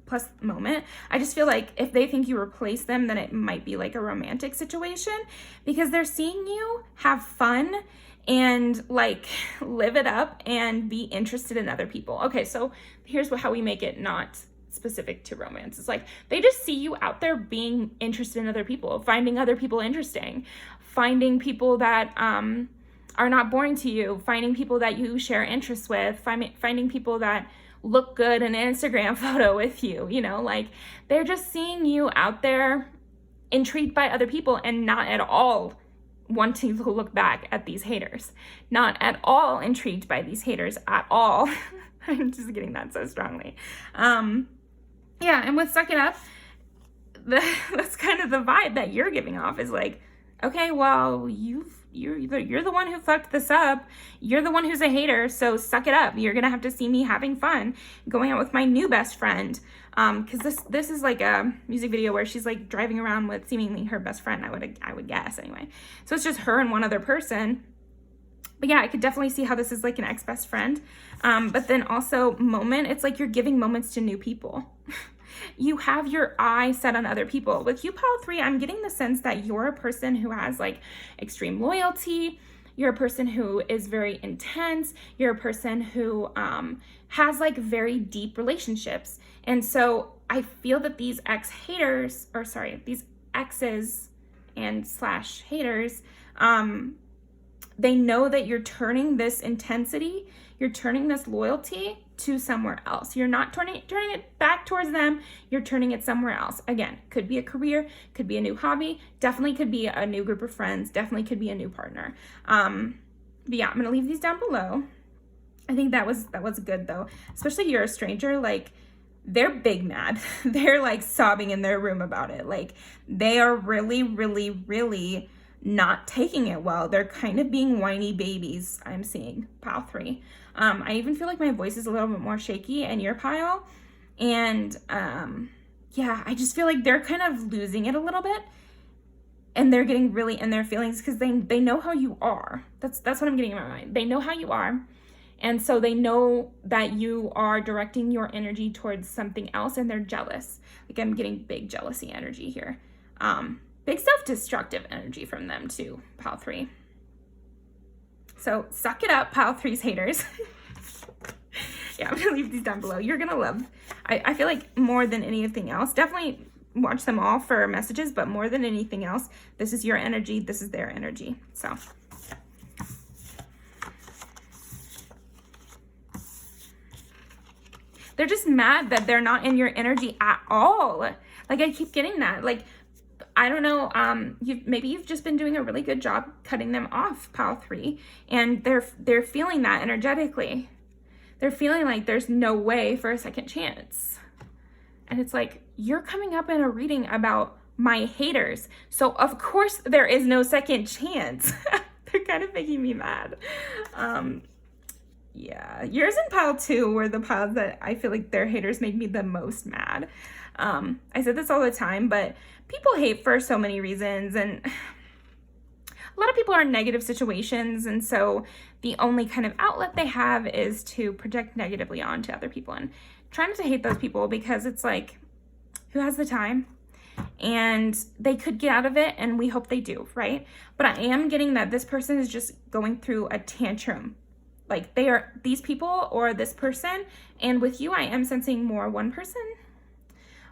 plus moment, I just feel like if they think you replace them, then it might be like a romantic situation, because they're seeing you have fun and like live it up and be interested in other people. Okay, so here's how we make it not specific to romance. It's like they just see you out there being interested in other people, finding other people interesting, finding people that are not boring to you, finding people that you share interests with, finding people that look good in an Instagram photo with you, you know, like they're just seeing you out there intrigued by other people and not at all wanting to look back at these haters, not at all intrigued by these haters at all. I'm just getting that so strongly. Yeah, and with Suck It Up, that's kind of the vibe that you're giving off, is like, okay, well, you're the one who fucked this up. You're the one who's a hater, so suck it up. You're gonna have to see me having fun, going out with my new best friend. Because this is like a music video where she's like driving around with seemingly her best friend, I would guess anyway. So it's just her and one other person. But yeah, I could definitely see how this is like an ex-best friend. But then also moment, it's like you're giving moments to new people. You have your eye set on other people. With you, pile 3, I'm getting the sense that you're a person who has like extreme loyalty. You're a person who is very intense. You're a person who has like very deep relationships. And so I feel that these these exes and slash haters, they know that you're turning this intensity, you're turning this loyalty to somewhere else. You're not turning it back towards them. You're turning it somewhere else. Again, could be a career, could be a new hobby, definitely could be a new group of friends, definitely could be a new partner. But yeah, I'm gonna leave these down below. I think that was good though, especially you're a stranger. Like, they're big mad. They're like sobbing in their room about it. Like, they are really, really, really not taking it well. They're kind of being whiny babies, I'm seeing, pile 3. I even feel like my voice is a little bit more shaky in your pile. And yeah, I just feel like they're kind of losing it a little bit. And they're getting really in their feelings because they know how you are. That's what I'm getting in my mind. They know how you are. And so they know that you are directing your energy towards something else, and they're jealous. Like, I'm getting big jealousy energy here. Big self-destructive energy from them too, pile 3. So suck it up, pile 3's haters. Yeah, I'm gonna leave these down below. You're gonna love, I feel like more than anything else, definitely watch them all for messages, but more than anything else, this is your energy, this is their energy. So they're just mad that they're not in your energy at all. Like, I keep getting that. Like, I don't know, maybe you've just been doing a really good job cutting them off, pile 3, and they're feeling that energetically. They're feeling like there's no way for a second chance. And it's like, you're coming up in a reading about my haters, so of course there is no second chance. They're kind of making me mad. Yeah, yours and pile 2 were the piles that I feel like their haters make me the most mad. I said this all the time, but people hate for so many reasons, and a lot of people are in negative situations, and so the only kind of outlet they have is to project negatively onto other people. And try not to hate those people, because it's like, who has the time? And they could get out of it, and we hope they do, right? But I am getting that this person is just going through a tantrum. Like, they are these people or this person, and with you I am sensing more one person,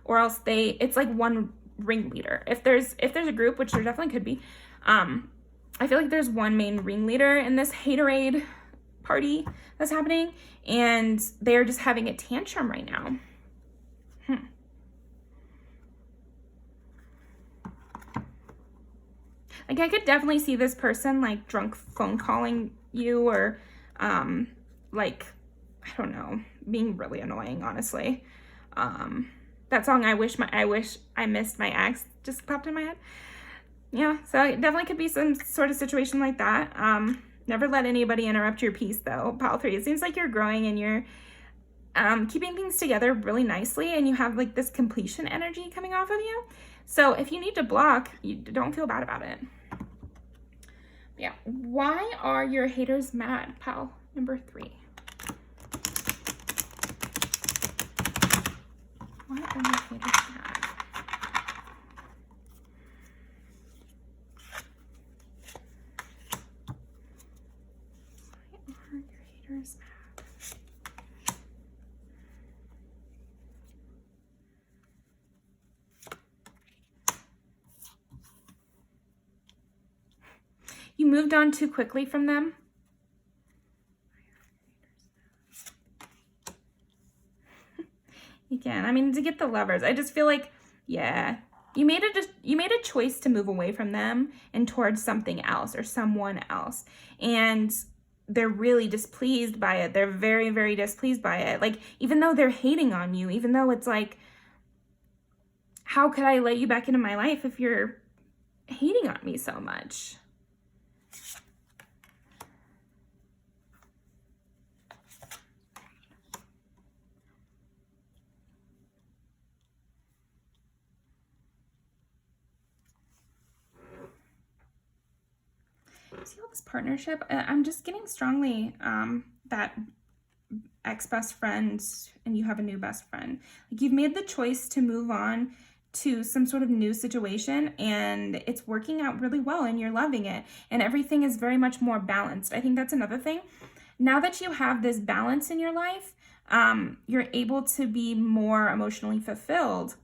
or else it's like one ringleader. If there's a group, which there definitely could be, I feel like there's one main ringleader in this haterade party that's happening, and they're just having a tantrum right now. Like, I could definitely see this person like drunk phone calling you, or like, I don't know, being really annoying, honestly. That song, I wish I missed my ex, just popped in my head. Yeah, so it definitely could be some sort of situation like that. Never let anybody interrupt your peace though, pile 3. It seems like you're growing and you're keeping things together really nicely, and you have like this completion energy coming off of you. So if you need to block, you don't feel bad about it. Yeah, why are your haters mad, pile number 3? Why are your haters mad? Why are your haters mad? You moved on too quickly from them. Again, I mean, to get the Lovers, I just feel like, yeah, you made a choice to move away from them and towards something else or someone else, and they're really displeased by it. They're very, very displeased by it. Like, even though they're hating on you, even though it's like, how could I let you back into my life if you're hating on me so much? See all this partnership? I'm just getting strongly that ex-best friend and you have a new best friend. Like, you've made the choice to move on, to some sort of new situation, and it's working out really well and you're loving it, and everything is very much more balanced. I think that's another thing. Now that you have this balance in your life, you're able to be more emotionally fulfilled.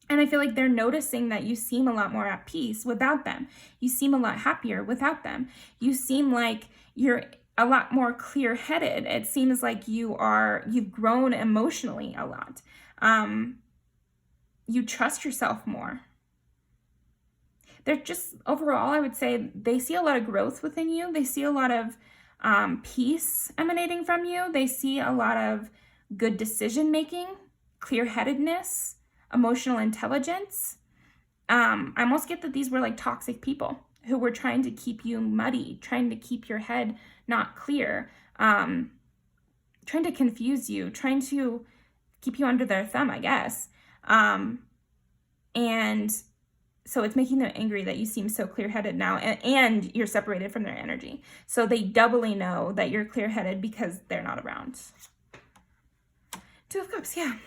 And I feel like they're noticing that you seem a lot more at peace without them. You seem a lot happier without them. You seem like you're a lot more clear-headed. It seems like you've grown emotionally a lot. You trust yourself more. They're just, overall, I would say they see a lot of growth within you. They see a lot of peace emanating from you. They see a lot of good decision-making, clear-headedness, emotional intelligence. I almost get that these were like toxic people who were trying to keep you muddy, trying to keep your head not clear, trying to confuse you, trying to keep you under their thumb, I guess. And so it's making them angry that you seem so clear-headed now, and you're separated from their energy. So they doubly know that you're clear-headed because they're not around. Two of Cups, yeah.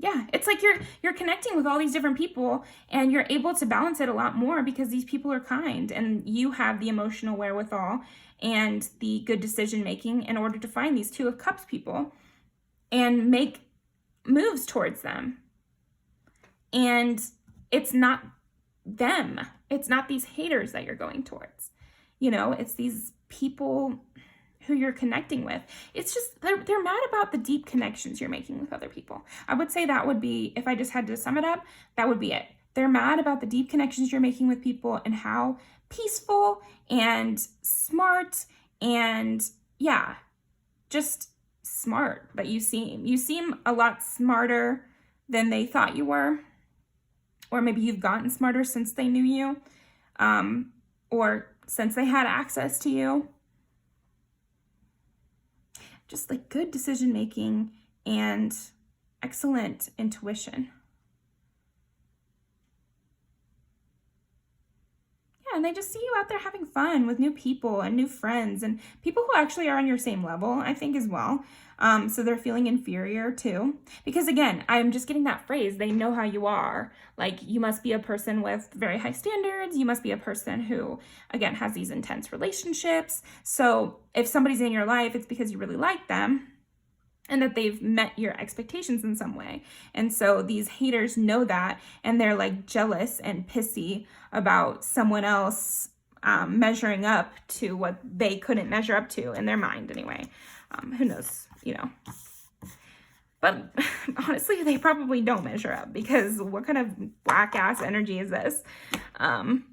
Yeah, it's like you're connecting with all these different people, and you're able to balance it a lot more because these people are kind, and you have the emotional wherewithal and the good decision-making in order to find these Two of Cups people and make moves towards them. And it's not them. It's not these haters that you're going towards. You know, it's these people who you're connecting with. It's just, they're mad about the deep connections you're making with other people. I would say that would be, if I just had to sum it up, that would be it. They're mad about the deep connections you're making with people and how peaceful and smart and, yeah, just smart that you seem. You seem a lot smarter than they thought you were. Or maybe you've gotten smarter since they knew you, or since they had access to you. Just like good decision-making and excellent intuition. Yeah, and they just see you out there having fun with new people and new friends and people who actually are on your same level, I think, as well. So they're feeling inferior too. Because again, I'm just getting that phrase, they know how you are. Like, you must be a person with very high standards. You must be a person who, again, has these intense relationships. So if somebody's in your life, it's because you really like them and that they've met your expectations in some way. And so these haters know that, and they're like jealous and pissy about someone else measuring up to what they couldn't measure up to in their mind anyway. Who knows, you know. But honestly, they probably don't measure up, because what kind of black ass energy is this? Ew.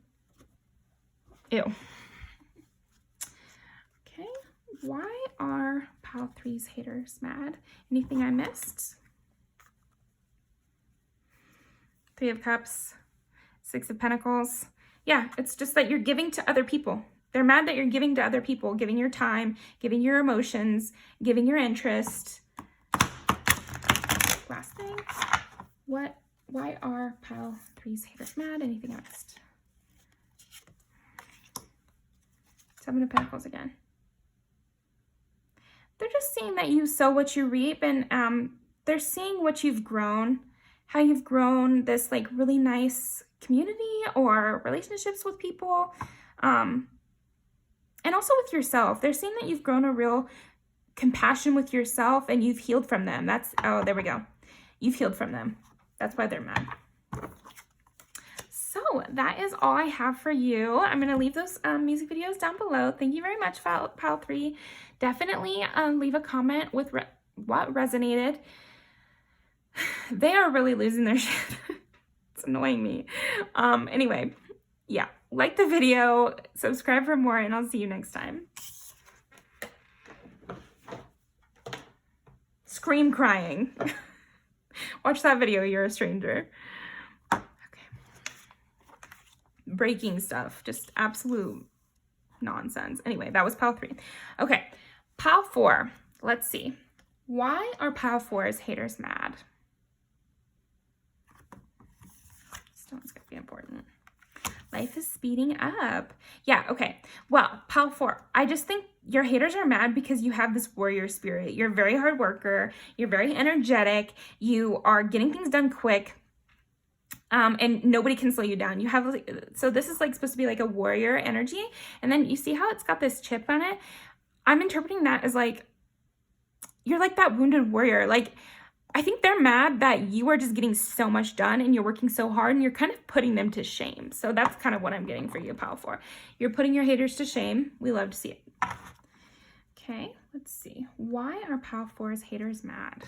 Okay, why are Pile 3's haters mad? Anything I missed? Three of Cups, Six of Pentacles. Yeah, it's just that you're giving to other people. They're mad that you're giving to other people, giving your time, giving your emotions, giving your interest. Last thing, why are Pile 3's haters mad? Anything I missed? Seven of Pentacles again. They're just seeing that you sow what you reap, and they're seeing what you've grown, how you've grown this like really nice community or relationships with people, and also with yourself. They're seeing that you've grown a real compassion with yourself, and you've healed from them. Oh, there we go. You've healed from them. That's why they're mad. So that is all I have for you. I'm going to leave those music videos down below. Thank you very much, Pile 3. Definitely leave a comment with what resonated. They are really losing their shit. It's annoying me. Anyway, yeah, like the video, subscribe for more, and I'll see you next time. Scream crying. Watch that video, you're a stranger. Okay. Breaking stuff, just absolute nonsense. Anyway, that was Pile 3. Okay, Pile 4. Let's see. Why are Pile 4's haters mad? This one's gonna be important. Life is speeding up. Yeah, okay. Well, Pile 4, I just think your haters are mad because you have this warrior spirit. You're a very hard worker. You're very energetic. You are getting things done quick. And nobody can slow you down. You have, so this is like supposed to be like a warrior energy. And then you see how it's got this chip on it? I'm interpreting that as like, you're like that wounded warrior. Like, I think they're mad that you are just getting so much done and you're working so hard and you're kind of putting them to shame. So that's kind of what I'm getting for you, Pile 4. You're putting your haters to shame. We love to see it. Okay, let's see. Why are Pile 4's haters mad?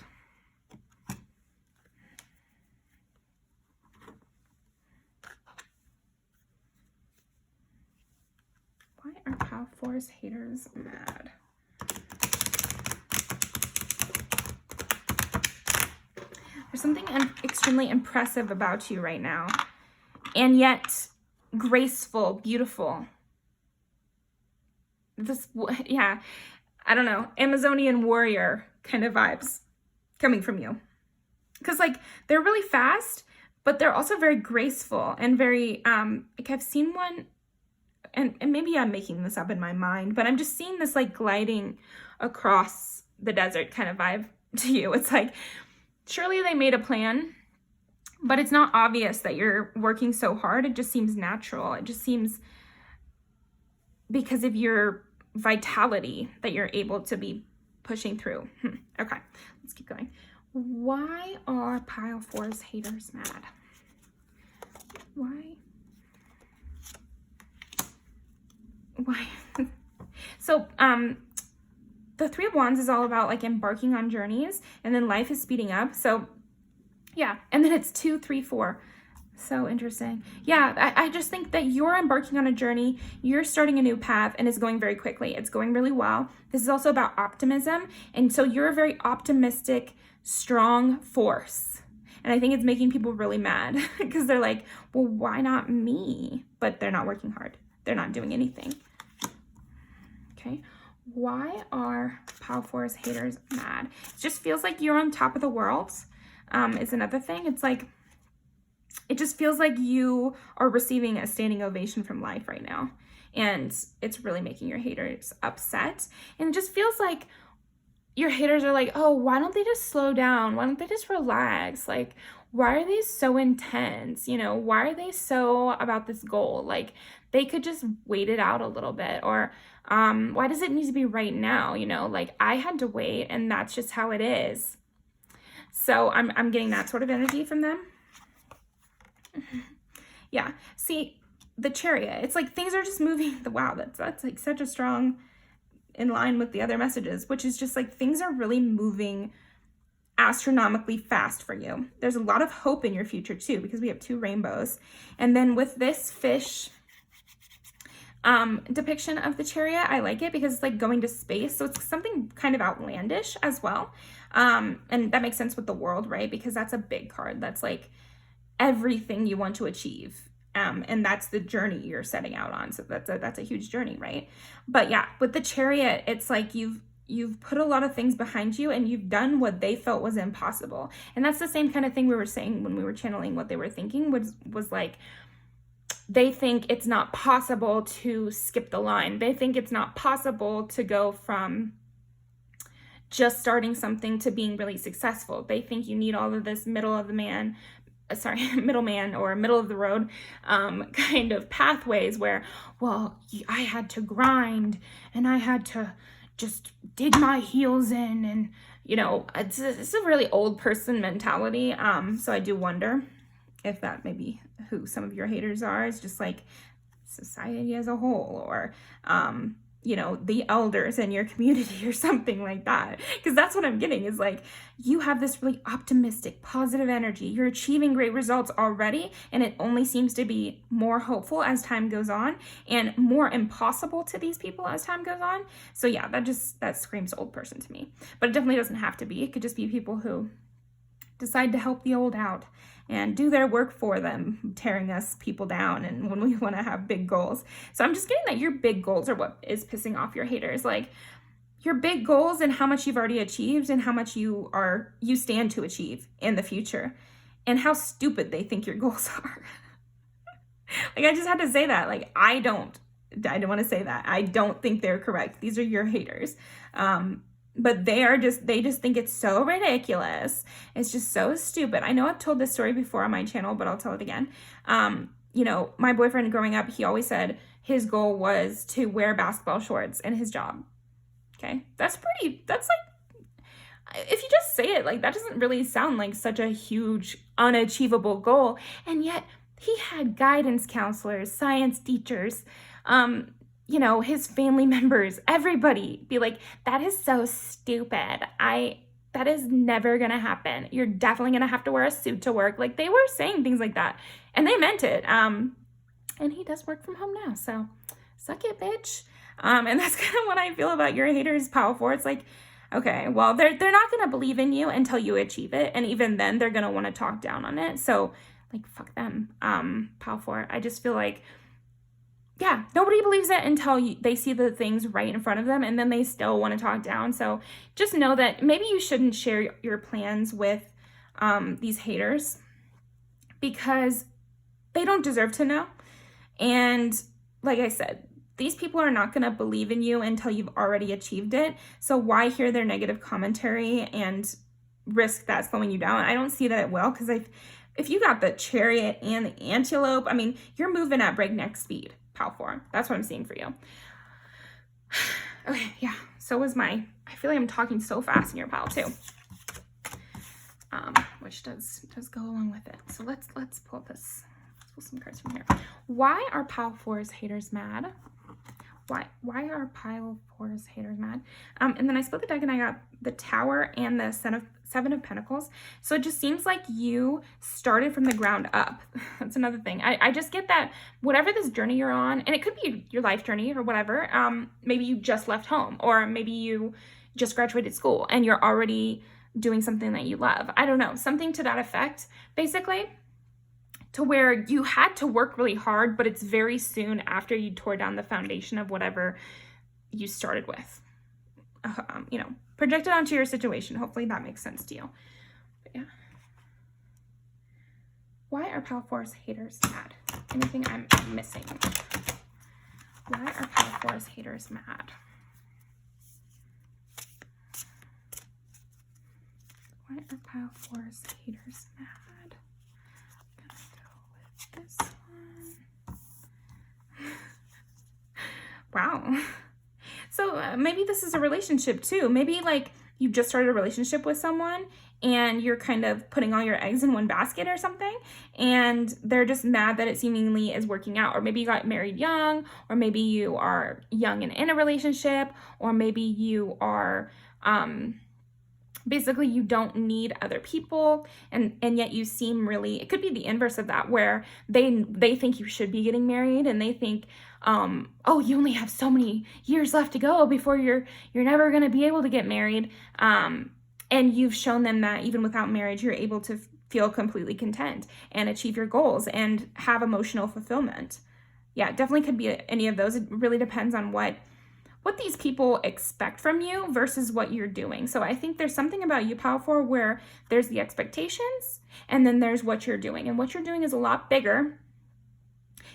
Why are Pile 4's haters mad? There's something extremely impressive about you right now, and yet graceful, beautiful. This, yeah, I don't know, Amazonian warrior kind of vibes coming from you. Because like they're really fast, but they're also very graceful and very, like I've seen one, and maybe I'm making this up in my mind, but I'm just seeing this like gliding across the desert kind of vibe to you. It's like, surely they made a plan, but it's not obvious that you're working so hard. It just seems natural. It just seems because of your vitality that you're able to be pushing through. Okay, let's keep going. Why are Pile 4's haters mad? Why? So, the 3 of Wands is all about like embarking on journeys, and then life is speeding up. So yeah, and then it's 2, 3, 4. So interesting. Yeah, I just think that you're embarking on a journey, you're starting a new path, and it's going very quickly. It's going really well. This is also about optimism, and so you're a very optimistic, strong force. And I think it's making people really mad because they're like, well, why not me? But they're not working hard. They're not doing anything. Okay. Why are Pile 4's haters mad? It just feels like you're on top of the world. Is another thing. It's like, it just feels like you are receiving a standing ovation from life right now. And it's really making your haters upset. And it just feels like your haters are like, oh, why don't they just slow down? Why don't they just relax? Like, why are they so intense? You know, why are they so about this goal? Like, they could just wait it out a little bit. Or why does it need to be right now? You know, like I had to wait and that's just how it is. So I'm getting that sort of energy from them. Yeah. See, the Chariot, it's like things are just moving. Wow, that's like such a strong in line with the other messages, which is just like things are really moving astronomically fast for you. There's a lot of hope in your future too, because we have 2 rainbows. And then with this fish depiction of the Chariot, I like it because it's like going to space. So it's something kind of outlandish as well. And that makes sense with the World, right? Because that's a big card. That's like everything you want to achieve. And that's the journey you're setting out on. So that's a huge journey, right? But yeah, with the Chariot, it's like you've put a lot of things behind you and you've done what they felt was impossible. And that's the same kind of thing we were saying when we were channeling what they were thinking was like, they think it's not possible to skip the line. They think it's not possible to go from just starting something to being really successful. They think you need all of this middleman or middle of the road kind of pathways where, well, I had to grind and I had to just dig my heels in, and you know, it's a really old person mentality. So I do wonder if that may be who some of your haters are. It's just like society as a whole, or you know, the elders in your community or something like that. Because that's what I'm getting is like, you have this really optimistic, positive energy. You're achieving great results already, and it only seems to be more hopeful as time goes on and more impossible to these people as time goes on. So yeah, that screams old person to me. But it definitely doesn't have to be. It could just be people who decide to help the old out and do their work for them, tearing us people down, and when we want to have big goals. So I'm just getting that your big goals are what is pissing off your haters. Like your big goals and how much you've already achieved and how much you stand to achieve in the future, and how stupid they think your goals are. Like I just had to say that. Like I don't want to say that. I don't think they're correct. These are your haters. but they just think it's so ridiculous. It's just so stupid. I know I've told this story before on my channel, but I'll tell it again. You know, my boyfriend growing up, he always said his goal was to wear basketball shorts in his job. Okay. That's like, if you just say it, like, that doesn't really sound like such a huge, unachievable goal. And yet he had guidance counselors, science teachers, you know, his family members, everybody be like, that is so stupid. That is never going to happen. You're definitely going to have to wear a suit to work. Like, they were saying things like that, and they meant it. And he does work from home now. So suck it, bitch. And that's kind of what I feel about your haters, Power 4. It's like, okay, well, they're not going to believe in you until you achieve it. And even then, they're going to want to talk down on it. So, like, fuck them, Power 4. I just feel like, yeah, nobody believes it until they see the things right in front of them, and then they still want to talk down. So just know that maybe you shouldn't share your plans with these haters, because they don't deserve to know. And like I said, these people are not going to believe in you until you've already achieved it. So why hear their negative commentary and risk that slowing you down? I don't see that it will, because if you got the chariot and the antelope, I mean, you're moving at breakneck speed, Power 4. That's what I'm seeing for you. Okay, yeah. So was I feel like I'm talking so fast in your pile too. Which does go along with it. So let's pull this. Let's pull some cards from here. Why are Pile 4's haters mad? Why are Pile 4's haters mad? And then I split the deck and I got the Tower and the Seven of Pentacles. So it just seems like you started from the ground up. That's another thing. I just get that whatever this journey you're on, and it could be your life journey or whatever, maybe you just left home, or maybe you just graduated school and you're already doing something that you love. I don't know, something to that effect, basically, to where you had to work really hard, but it's very soon after you tore down the foundation of whatever you started with. You know, project it onto your situation. Hopefully that makes sense to you. But yeah. Why are Pile 4's haters mad? Anything I'm missing? Why are Pile 4's haters mad? Why are Pile 4's haters mad? I'm gonna go with this one. Wow. So maybe this is a relationship too. Maybe like you just started a relationship with someone and you're kind of putting all your eggs in one basket or something, and they're just mad that it seemingly is working out. Or maybe you got married young, or maybe you are young and in a relationship, or maybe you are basically you don't need other people, and yet you seem really, it could be the inverse of that, where they think you should be getting married, and they think, oh, you only have so many years left to go before you're never going to be able to get married. And you've shown them that even without marriage, you're able to feel completely content and achieve your goals and have emotional fulfillment. Yeah, it definitely could be any of those. It really depends on what these people expect from you versus what you're doing. So I think there's something about you, Pile 4, where there's the expectations and then there's what you're doing. And what you're doing is a lot bigger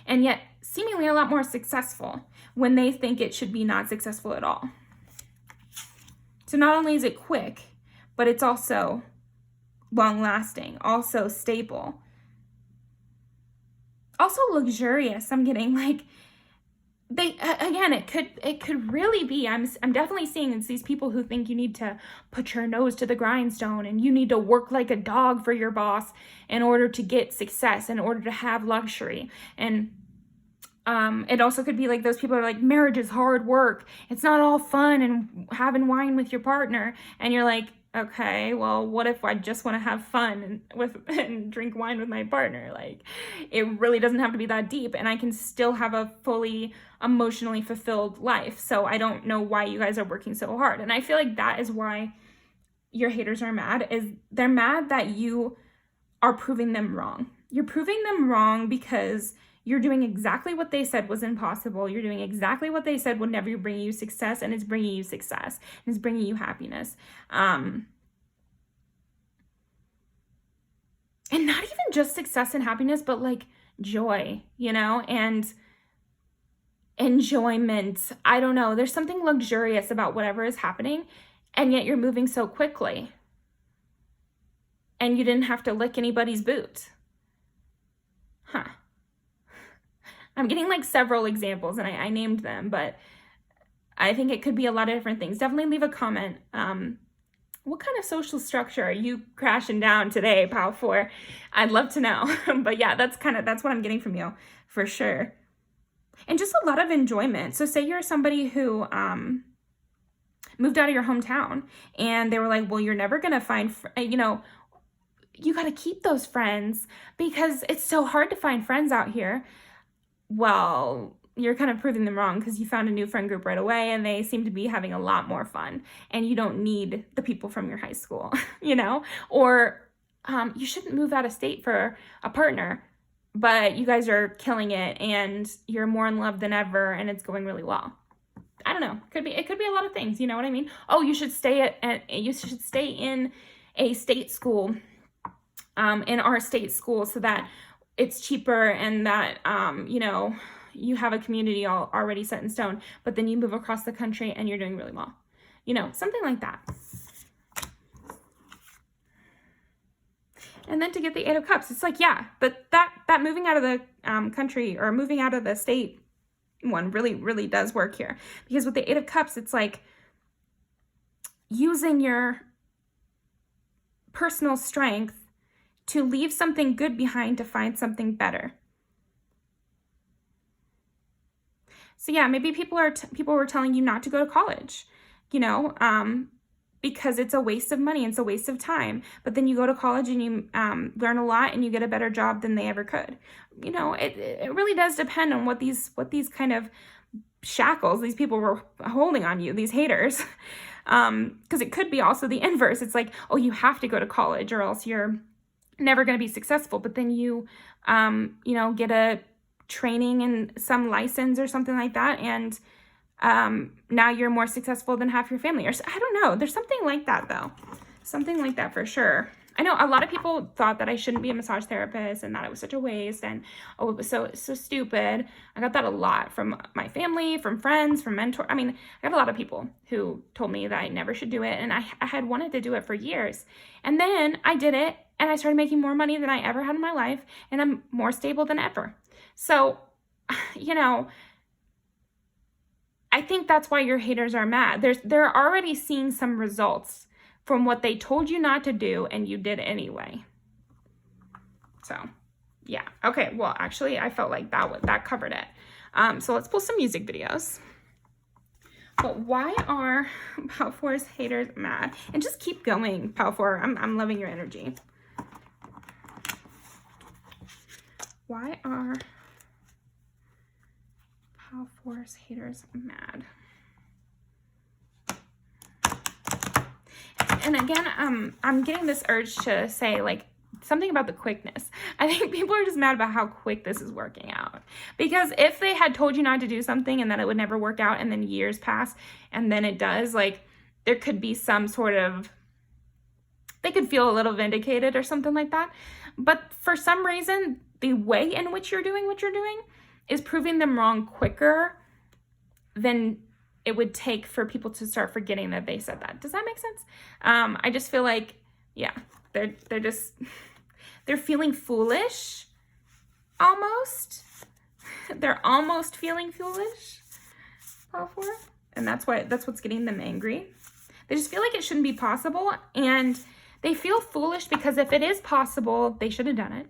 and yet seemingly a lot more successful when they think it should be not successful at all. So not only is it quick, but it's also long-lasting, also stable, also luxurious. I'm getting like, it could really be, I'm definitely seeing it's these people who think you need to put your nose to the grindstone and you need to work like a dog for your boss in order to get success, in order to have luxury. And it also could be like those people are like, marriage is hard work. It's not all fun and having wine with your partner. And you're like, okay, well, what if I just want to have fun and drink wine with my partner? Like, it really doesn't have to be that deep, and I can still have a fully emotionally fulfilled life. So I don't know why you guys are working so hard. And I feel like that is why your haters are mad, is they're mad that you are proving them wrong. You're proving them wrong because you're doing exactly what they said was impossible. You're doing exactly what they said would never bring you success, and it's bringing you success, and it's bringing you happiness. And not even just success and happiness, but like joy, and enjoyment. I don't know. There's something luxurious about whatever is happening. and yet you're moving so quickly and you didn't have to lick anybody's boot. Huh. I'm getting like several examples and I named them, but I think it could be a lot of different things. Definitely leave a comment. What kind of social structure are you crashing down today, Pal 4? I'd love to know. But yeah, that's what I'm getting from you for sure. And just a lot of enjoyment. So say you're somebody who moved out of your hometown and they were like, well, you're never going to find, you got to keep those friends because it's so hard to find friends out here. Well, you're kind of proving them wrong because you found a new friend group right away and they seem to be having a lot more fun and you don't need the people from your high school, or you shouldn't move out of state for a partner, but you guys are killing it and you're more in love than ever and it's going really well. I don't know. It could be a lot of things. You know what I mean? Oh, you should stay in a state school, in our state school so that it's cheaper and that, you have a community already set in stone, but then you move across the country and you're doing really well. Something like that. And then to get the 8 of Cups, it's like, yeah, but that moving out of the country or moving out of the state one really, really does work here. Because with the 8 of Cups, it's like using your personal strength to leave something good behind to find something better. So yeah, maybe people were telling you not to go to college, because it's a waste of money, it's a waste of time. But then you go to college and you learn a lot and you get a better job than they ever could. It really does depend on what these kind of shackles these people were holding on you, these haters. Because it could be also the inverse. It's like, oh, you have to go to college or else you're never going to be successful. But then you, get a training and some license or something like that, and now you're more successful than half your family. Or I don't know. There's something like that though. Something like that for sure. I know a lot of people thought that I shouldn't be a massage therapist and that it was such a waste and it was so stupid. I got that a lot from my family, from friends, from mentors. I got a lot of people who told me that I never should do it, and I had wanted to do it for years. And then I did it and I started making more money than I ever had in my life, and I'm more stable than ever. So, I think that's why your haters are mad. They're already seeing some results from what they told you not to do and you did anyway. So, yeah. Okay, well, actually, I felt like that covered it. So let's pull some music videos. But why are Pal 4's haters mad? And just keep going, Pal 4. I'm loving your energy. Why are Pal 4's haters mad? And again, I'm getting this urge to say like something about the quickness. I think people are just mad about how quick this is working out. Because if they had told you not to do something and that it would never work out and then years pass and then it does, like there could be some sort of, they could feel a little vindicated or something like that. But for some reason, the way in which you're doing what you're doing is proving them wrong quicker than it would take for people to start forgetting that they said that. Does that make sense? I just feel like, yeah, they're feeling foolish, almost. They're almost feeling foolish, Pal 4. And that's what's getting them angry. They just feel like it shouldn't be possible, and they feel foolish because if it is possible, they should have done it.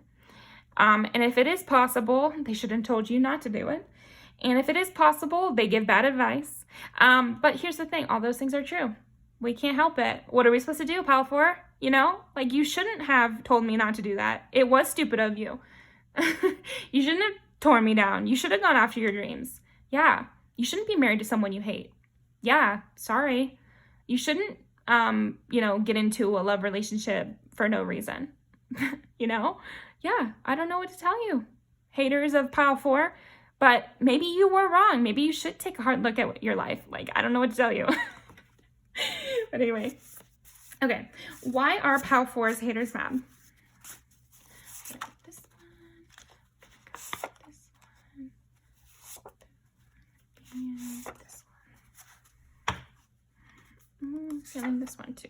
And if it is possible, they should have told you not to do it. And if it is possible, they give bad advice. But here's the thing, all those things are true. We can't help it. What are we supposed to do, Pal 4? Like you shouldn't have told me not to do that. It was stupid of you. You shouldn't have torn me down. You should have gone after your dreams. Yeah. You shouldn't be married to someone you hate. Yeah. Sorry. You shouldn't, get into a love relationship for no reason. Yeah. I don't know what to tell you, haters of Pal 4. But maybe you were wrong. Maybe you should take a hard look at your life. Like, I don't know what to tell you. But anyway. Okay. Why are Pal 4's haters mad? This one. And this one. feeling this one too.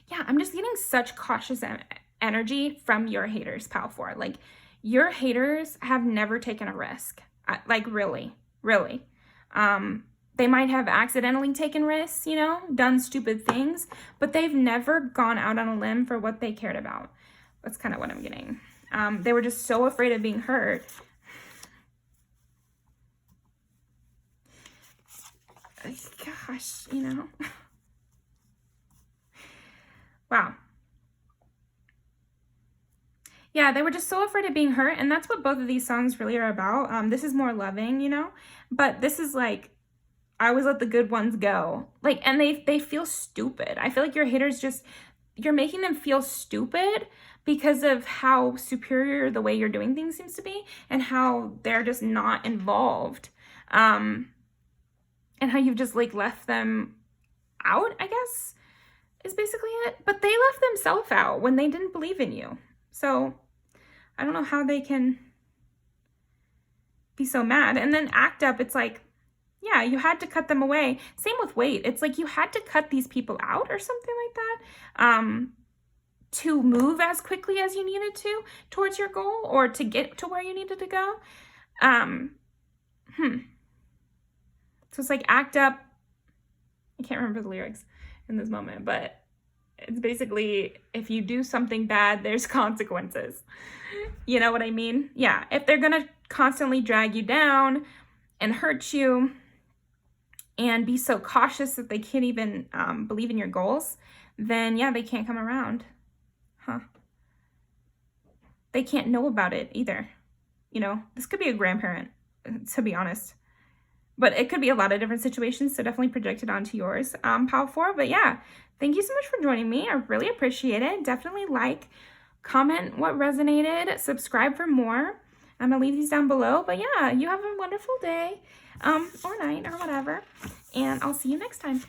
Yeah, I'm just getting such cautious energy from your haters, Pal 4. Like, your haters have never taken a risk. Like, really. They might have accidentally taken risks, you know, done stupid things, but they've never gone out on a limb for what they cared about. That's kind of what I'm getting. They were just so afraid of being hurt. Gosh, you know. Wow. Yeah, they were just so afraid of being hurt, and that's what both of these songs really are about. This is more loving, you know, but this is like, I always let the good ones go. Like, and they feel stupid. I feel like your haters just, you're making them feel stupid because of how superior the way you're doing things seems to be, and how they're just not involved. And how you've just like left them out, I guess, is basically it. But they left themselves out when they didn't believe in you. So I don't know how they can be so mad. And then act up, it's like, yeah, you had to cut them away. Same with weight. It's like you had to cut these people out or something like that to move as quickly as you needed to towards your goal, or to get to where you needed to go. So it's like act up. I can't remember the lyrics in this moment, but it's basically, if you do something bad, there's consequences. You know what I mean? Yeah, if they're gonna constantly drag you down and hurt you and be so cautious that they can't even believe in your goals, then yeah, they can't come around. They can't know about it either. You know, this could be a grandparent, to be honest. But it could be a lot of different situations, so definitely project it onto yours, Pal 4. But yeah, thank you so much for joining me. I really appreciate it. Definitely like, comment what resonated, subscribe for more. I'm going to leave these down below. But yeah, you have a wonderful day or night or whatever. And I'll see you next time.